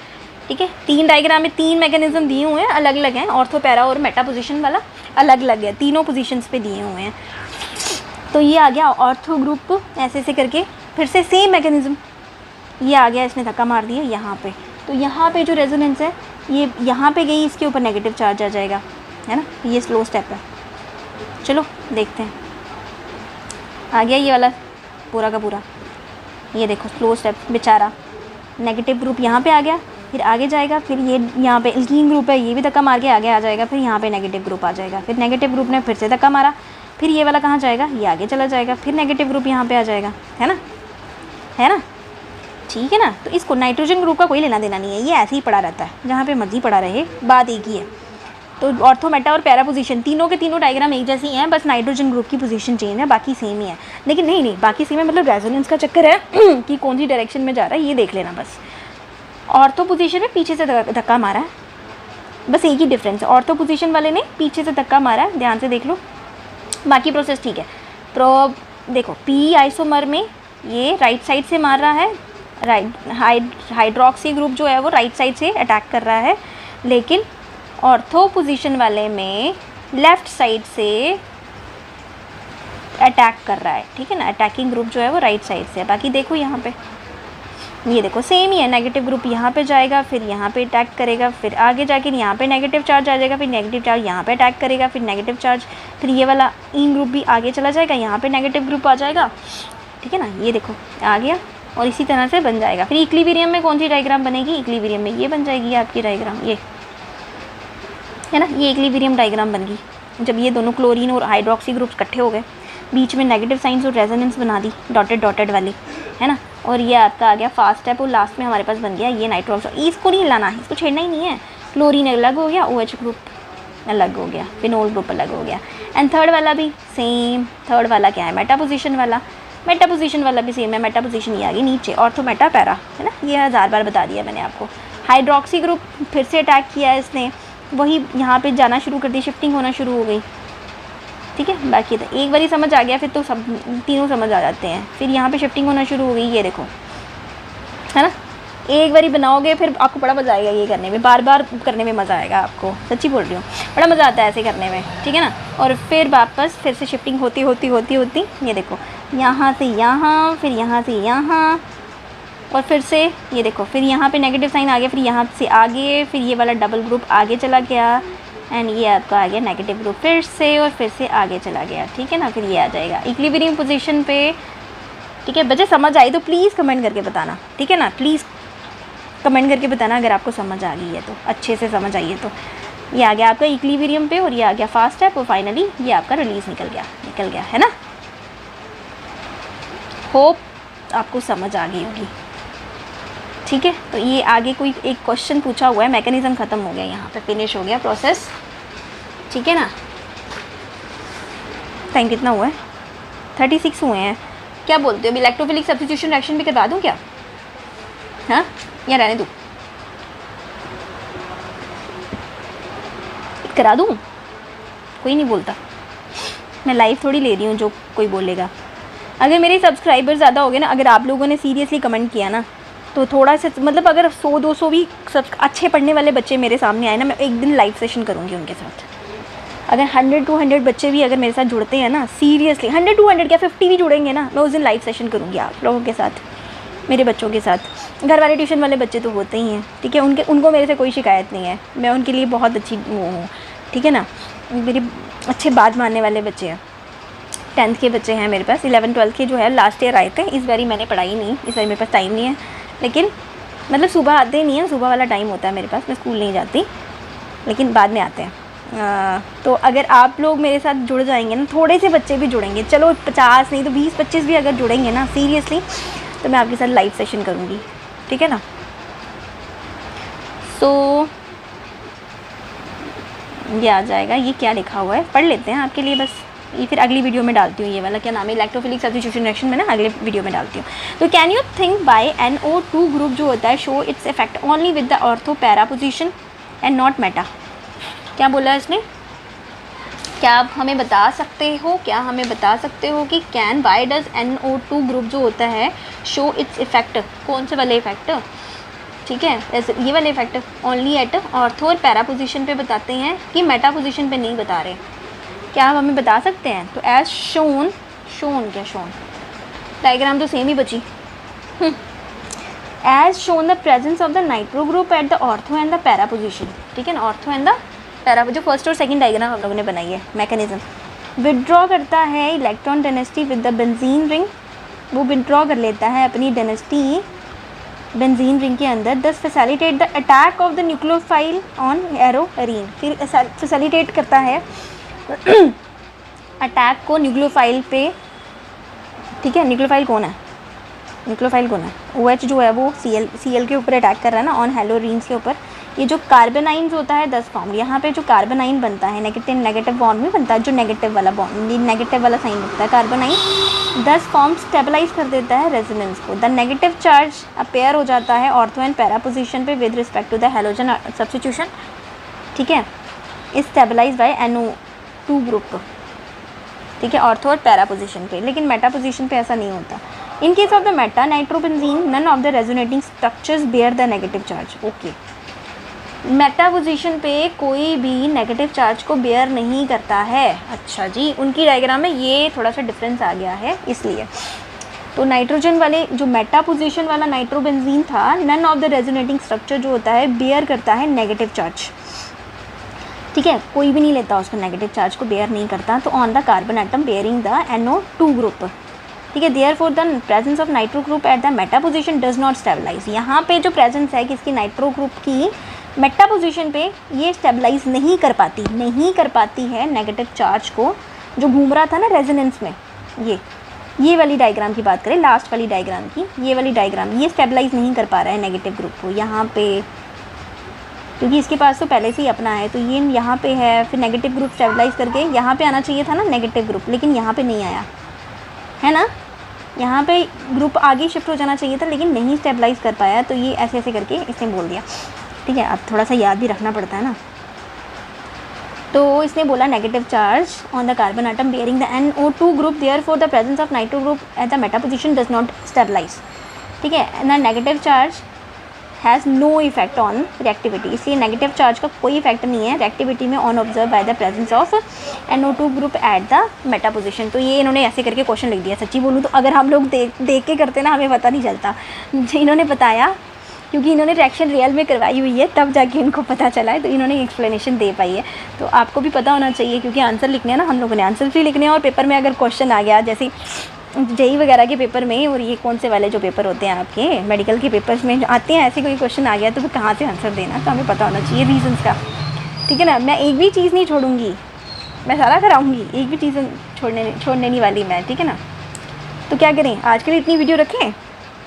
ठीक है। 3 डायग्राम में 3 मैकेनिज्म दिए हुए हैं, अलग अलग हैं, ऑर्थो, पैरा और मेटा पोजीशन वाला अलग अलग है, तीनों पोजीशंस पे दिए हुए हैं। तो ये आ गया ऑर्थो ग्रुप, ऐसे ऐसे करके फिर से सेम मैकेनिज्म, ये आ गया, इसने धक्का मार दिया यहाँ पे। तो यहाँ पे जो रेजोनेंस है, ये यहाँ पे गई, इसके ऊपर नेगेटिव चार्ज आ जाएगा, है ना। ये स्लो स्टेप है। चलो देखते हैं, आ गया ये वाला पूरा का पूरा। ये देखो स्लो स्टेप, बेचारा नेगेटिव ग्रुप यहाँ पे आ गया, फिर आगे जाएगा, फिर ये यहाँ पे एल्कीन ग्रुप है, ये भी धक्का मार के आगे आ जाएगा, फिर यहाँ पे नेगेटिव ग्रुप आ जाएगा, फिर नेगेटिव ग्रुप ने फिर से धक्का मारा, फिर ये वाला कहाँ जाएगा, ये आगे चला जाएगा, फिर नेगेटिव ग्रुप यहाँ पे आ जाएगा, है ना, ठीक है ना। तो इसको नाइट्रोजन ग्रुप का कोई लेना देना नहीं है, ये ऐसे ही पड़ा रहता है, जहाँ पे मर्जी पड़ा रहे, बात एक ही है। तो ऑर्थो, मेटा और पैरा पोजीशन तीनों के तीनों डायग्राम एक जैसी हैं, बस नाइट्रोजन ग्रुप की पोजीशन चेंज है, बाकी सेम ही है। लेकिन नहीं, बाकी सेम है, मतलब रेजोनेंस का चक्कर है कि कौन सी डायरेक्शन में जा रहा है, ये देख लेना बस। ऑर्थो पोजीशन में पीछे से धक्का मारा है, बस एक ही डिफरेंस है, ऑर्थो पोजीशन वाले ने पीछे से धक्का मारा है, ध्यान से देख लो, बाकी प्रोसेस ठीक है। देखो पी आइसोमर में ये राइट साइड से मार रहा है, हाइड्रोक्सी ग्रुप जो है वो राइट साइड से अटैक कर रहा है, लेकिन ऑर्थो पोजीशन वाले में लेफ़्ट साइड से अटैक कर रहा है, ठीक है ना। अटैकिंग ग्रुप जो है वो राइट साइड से है। बाकी देखो यहाँ पे, ये देखो सेम ही है, नेगेटिव ग्रुप यहाँ पे जाएगा, फिर यहाँ पे अटैक करेगा, फिर आगे जाके यहाँ पे नेगेटिव चार्ज आ जाएगा, फिर नेगेटिव चार्ज यहाँ पे अटैक करेगा, फिर नेगेटिव चार्ज, फिर ये वाला इन ग्रुप भी आगे चला जाएगा, यहाँ पे नेगेटिव ग्रुप आ जाएगा, ठीक है ना। ये देखो आ गया, और इसी तरह से बन जाएगा। फिर इक्विलिब्रियम में कौन सी डायग्राम बनेगी, इक्विलिब्रियम में ये बन जाएगी आपकी डायग्राम, ये है ना, ये इक्विलिब्रियम डायग्राम बन गई। जब ये दोनों क्लोरीन और हाइड्रोक्सी ग्रुप्स इकट्ठे हो गए, बीच में नेगेटिव साइंस और रेजोनेंस बना दी डॉटेड डॉटेड वाली, है ना। और ये आपका आ गया फास्ट स्टेप, और लास्ट में हमारे पास बन गया ये नाइट्रो ऑक्साइड। इसको नहीं हिलाना है, इसको छेड़ना ही नहीं है। क्लोरीन अलग हो गया, OH ग्रुप अलग हो गया, फिनोल ग्रुप अलग हो गया। एंड थर्ड वाला भी सेम, थर्ड वाला क्या है, मेटा पोजीशन वाला। मेटा पोजीशन वाला भी सेम है, मेटा पोजीशन ये आ गई नीचे, ऑर्थो मेटा पैरा, है ना। ये 1000 बार बता दिया मैंने आपको। हाइड्रोक्सी ग्रुप फिर से अटैक किया है इसने, वही यहाँ पे जाना शुरू कर दी, शिफ्टिंग होना शुरू हो गई, ठीक है। बाकी तो एक बारी समझ आ गया, फिर तो सब तीनों समझ आ जाते हैं। फिर यहाँ पे शिफ्टिंग होना शुरू हो गई, ये देखो, है ना। एक बारी बनाओगे फिर आपको बड़ा मज़ा आएगा ये करने में, बार बार करने में मज़ा आएगा आपको, सच्ची बोल रही हूँ, बड़ा मज़ा आता है ऐसे करने में, ठीक है ना। और फिर वापस फिर से शिफ्टिंग होती होती होती होती, ये देखो यहाँ से यहाँ, फिर यहाँ से यहाँ, और फिर से ये देखो, फिर यहाँ पे नेगेटिव साइन आ गया, फिर यहाँ से आगे, फिर ये वाला डबल ग्रुप आगे चला गया, एंड ये आपका आ गया नेगेटिव ग्रुप फिर से, और फिर से आगे चला गया, ठीक है ना। फिर ये आ जाएगा इक्विलिब्रियम पोजीशन पे, ठीक है। बच्चे समझ आई तो प्लीज़ कमेंट करके बताना, ठीक है ना। प्लीज़ कमेंट करके बताना अगर आपको समझ आ गई है तो, अच्छे से समझ आई है तो। ये आ गया आपका इक्विलिब्रियम पे, और ये आ गया फास्ट स्टेप, और फाइनली ये आपका रिलीज़ निकल गया, है ना। होप आपको समझ आ गई होगी, ठीक है। तो ये आगे कोई एक क्वेश्चन पूछा हुआ है, मैकेनिज्म ख़त्म हो गया, यहाँ पे फिनिश हो गया प्रोसेस, ठीक है ना। टाइम कितना हुआ है, 36 हुए हैं। क्या बोलते हो, अभी इलेक्ट्रोफिलिक सब्स्टिट्यूशन रिएक्शन भी करवा दूँ क्या, हाँ, या रहने दूँ, करा दूँ, कोई नहीं बोलता, मैं लाइव थोड़ी ले रही हूँ जो कोई बोलेगा। अगर मेरे सब्सक्राइबर ज़्यादा हो गए ना, अगर आप लोगों ने सीरियसली कमेंट किया ना, तो थोड़ा सा मतलब अगर 100-200 भी सब अच्छे पढ़ने वाले बच्चे मेरे सामने आए ना, मैं एक दिन लाइव सेशन करूँगी उनके साथ। अगर 100-200 बच्चे भी अगर मेरे साथ जुड़ते हैं ना, सीरियसली 100-200 क्या 50 भी जुड़ेंगे ना, मैं उस दिन लाइव सेशन करूँगी आप लोगों के साथ, मेरे बच्चों के साथ। घर वाले ट्यूशन वाले बच्चे तो होते ही हैं, ठीक है, उनको मेरे से कोई शिकायत नहीं है, मैं उनके लिए बहुत अच्छी वो हूँ, ठीक है ना। मेरे अच्छे बात मानने वाले बच्चे हैं, 10th के बच्चे हैं मेरे पास, 11-12 के जो है लास्ट ईयर आए थे, इस बारी मैंने पढ़ाई नहीं, इस बारी मेरे पास टाइम नहीं है, लेकिन मतलब सुबह आते नहीं हैं, सुबह वाला टाइम होता है मेरे पास, मैं स्कूल नहीं जाती, लेकिन बाद में आते हैं। तो अगर आप लोग मेरे साथ जुड़ जाएंगे ना, थोड़े से बच्चे भी जुड़ेंगे, चलो 50 नहीं तो 20-25 भी अगर जुड़ेंगे ना सीरियसली, तो मैं आपके साथ लाइव सेशन करूँगी, ठीक है ना। सो ये आ जाएगा, ये क्या लिखा हुआ है पढ़ लेते हैं आपके लिए बस, ये फिर अगली वीडियो में डालती हूँ, ये वाला क्या नाम है, इलेक्ट्रोफिलिक सब्स्टिट्यूशन रिएक्शन में ना अगले वीडियो में डालती हूँ। तो can you think by NO2 group जो होता है show its effect only with the ortho para position and not Meta. क्या बोला है इसने, क्या आप हमें बता सकते हो, क्या हमें बता सकते हो कि can buy does NO2 group जो होता है शो इट्स इफेक्ट, कौन से वाले इफेक्ट, ठीक है, ये वाले इफेक्ट ओनली एट ऑर्थो और पैरा पोजीशन पे बताते हैं कि मेटा पोजीशन पे नहीं बता रहे, क्या आप हमें बता सकते हैं। तो एज शोन, शोन क्या शोन, डायग्राम तो सेम ही बची, as shown the presence of the nitro group at the ortho and the para position, ठीक है ना, ऑर्थो एंड द पैरा, जो फर्स्ट और सेकंड डायग्राम हम लोगों ने बनाई है, मैकेनिज्म विड्रॉ करता है electron density with the benzene ring, वो विड्रॉ कर लेता है अपनी डेंसिटी बेंजीन रिंग के अंदर, thus facilitate the attack of the nucleophile on arene, फिर फैसिलिटेट करता है अटैक को न्यूक्लियोफाइल पे, ठीक है। न्यूक्लियोफाइल कौन है, न्यूक्लियोफाइल कौन है, OH जो है वो Cl के ऊपर अटैक कर रहा है ना, ऑन हेलोरीन्स के ऊपर। ये जो कार्बनाइन्स होता है 10 फॉर्म, यहाँ पे जो कार्बनाइन बनता है नेगेटिव बॉन्ड में बनता है, जो नेगेटिव वाला बॉन्ड, नेगेटिव वाला साइन होता है कार्बनाइन, 10 फॉर्म स्टेबलाइज कर देता है रेजोनेंस को। द नेगेटिव चार्ज अपेयर हो जाता है ऑर्थो एंड पैरा पोजीशन पे with respect to the halogen substitution, ठीक है, is stabilise bye NO2 group, ठीक है, ऑर्थो और पैरा पोजीशन पे। लेकिन मेटा पोजीशन पे ऐसा नहीं होता। In case of the meta nitrobenzene none of the resonating structures bear the negative charge, okay. Meta position पे कोई भी नेगेटिव चार्ज को बेयर नहीं करता है। अच्छा जी, उनकी डायग्राम में ये थोड़ा सा डिफरेंस आ गया है इसलिए। तो नाइट्रोजन वाले जो मेटा पोजीशन वाला नाइट्रोबेंजीन था, none of the resonating structure जो होता है बेयर करता है नेगेटिव चार्ज। ठीक है, कोई भी नहीं लेता उसको, नेगेटिव चार्ज को बेयर नहीं करता। तो on the carbon atom bearing the NO2 group, ठीक है, therefore the presence of nitro group at the meta position does not stabilize. यहाँ पे जो प्रेजेंस है किसकी, नाइट्रो ग्रुप की, मेटा पोजीशन पे ये स्टेबलाइज नहीं कर पाती है नेगेटिव चार्ज को जो घूम रहा था ना रेजोनेंस में। ये वाली डायग्राम की बात करें, लास्ट वाली डायग्राम की, ये वाली डायग्राम, ये स्टेबलाइज नहीं कर पा रहा है नेगेटिव ग्रुप को यहाँ पे, क्योंकि इसके पास तो पहले से ही अपना है। तो ये यहाँ पे है, फिर नेगेटिव ग्रुप स्टेबलाइज करके यहाँ पे आना चाहिए था ना नेगेटिव ग्रुप, लेकिन यहाँ पे नहीं आया है ना। यहाँ पे ग्रुप आगे शिफ्ट हो जाना चाहिए था लेकिन नहीं स्टेबलाइज कर पाया, तो ये ऐसे ऐसे करके इसने बोल दिया। ठीक है, अब थोड़ा सा याद भी रखना पड़ता है ना। तो इसने बोला negative charge on the carbon atom bearing the NO2 group, therefore the presence of nitro group at the meta position does not stabilize. ठीक है, the negative charge has no effect on reactivity, इसलिए negative charge का कोई effect नहीं है reactivity में on observe by the presence of NO2 group at the meta position. तो ये इन्होंने ऐसे करके क्वेश्चन लिख दिया। सच्ची बोलूँ तो अगर हम लोग देख के करते ना, हमें पता नहीं चलता। इन्होंने बताया क्योंकि इन्होंने रिएक्शन रियल में करवाई हुई है, तब जाके इनको पता चला है, तो इन्होंने एक्सप्लेनेशन दे पाई है। तो आपको भी पता होना चाहिए, क्योंकि आंसर लिखने हैं ना, हम लोगों ने आंसर भी लिखने हैं। और पेपर में अगर क्वेश्चन आ गया, जैसे JEE वगैरह के पेपर में, और ये कौन से वाले जो पेपर होते हैं आपके मेडिकल के पेपर्स में आते हैं, ऐसे कोई क्वेश्चन आ गया तो फिर कहाँ से आंसर देना, तो हमें पता होना चाहिए रीजंस का। ठीक है ना, मैं एक भी चीज़ नहीं छोड़ूंगी, मैं सारा कराऊंगी, एक भी चीज़ छोड़ने नहीं वाली मैं। ठीक है ना, तो क्या करें, आज के लिए इतनी वीडियो रखें।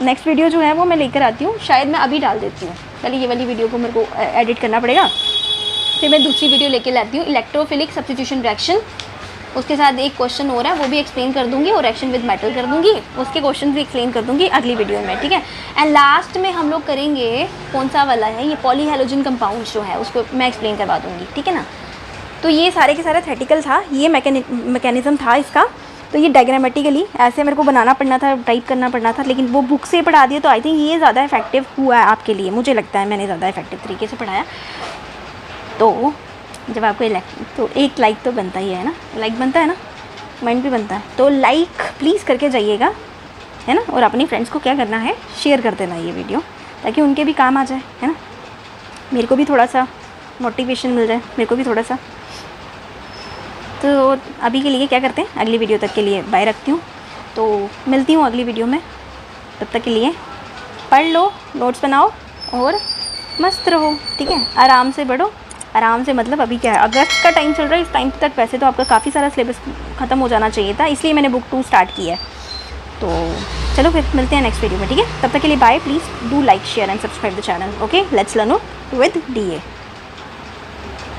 नेक्स्ट वीडियो जो है वो मैं लेकर आती हूँ, शायद मैं अभी डाल देती हूँ। पहले ये वाली वीडियो को मेरे को एडिट करना पड़ेगा, फिर मैं दूसरी वीडियो लेके लाती हूँ, इलेक्ट्रोफिलिक सब्स्टिट्यूशन रिएक्शन। उसके साथ एक क्वेश्चन हो रहा है, वो भी एक्सप्लेन कर दूंगी, और रिएक्शन विद मेटल कर दूंगी, उसके क्वेश्चन भी एक्सप्लेन कर दूंगी अगली वीडियो में। ठीक है, एंड लास्ट में हम लोग करेंगे कौन सा वाला है, ये पॉलीहेलोजन कंपाउंड जो है उसको मैं एक्सप्लेन करवा दूँगी। ठीक है ना, तो ये सारे के सारा थेटिकल था, ये मैकेनिज्म था इसका। तो ये डायग्रामेटिकली ऐसे मेरे को बनाना पड़ना था, टाइप करना पड़ना था, लेकिन वो बुक से पढ़ा दिया, तो आई थिंक ये ज़्यादा इफेक्टिव हुआ है आपके लिए। मुझे लगता है मैंने ज़्यादा इफेक्टिव तरीके से पढ़ाया। तो जब आपको तो एक लाइक तो बनता ही है ना, लाइक बनता है ना, कमेंट भी बनता है, तो लाइक प्लीज़ करके जाइएगा, है ना। और अपनी फ्रेंड्स को क्या करना है, शेयर कर देना ये वीडियो, ताकि उनके भी काम आ जाए, है ना। मेरे को भी थोड़ा सा मोटिवेशन मिल जाए, मेरे को भी थोड़ा सा। तो अभी के लिए क्या करते हैं, अगली वीडियो तक के लिए बाय रखती हूँ। तो मिलती हूँ अगली वीडियो में, तब तक के लिए पढ़ लो, नोट्स बनाओ और मस्त रहो। ठीक है, आराम से बढ़ो, आराम से मतलब अभी क्या है, अगस्त का टाइम चल रहा है, इस टाइम तक वैसे तो आपका काफ़ी सारा सिलेबस ख़त्म हो जाना चाहिए था, इसलिए मैंने बुक 2 स्टार्ट की है। तो चलो फिर मिलते हैं नेक्स्ट वीडियो में। ठीक है, तब तक के लिए bye. Please do like, share and subscribe the channel. Okay, let's learn with DA।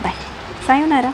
Bye, sayonara.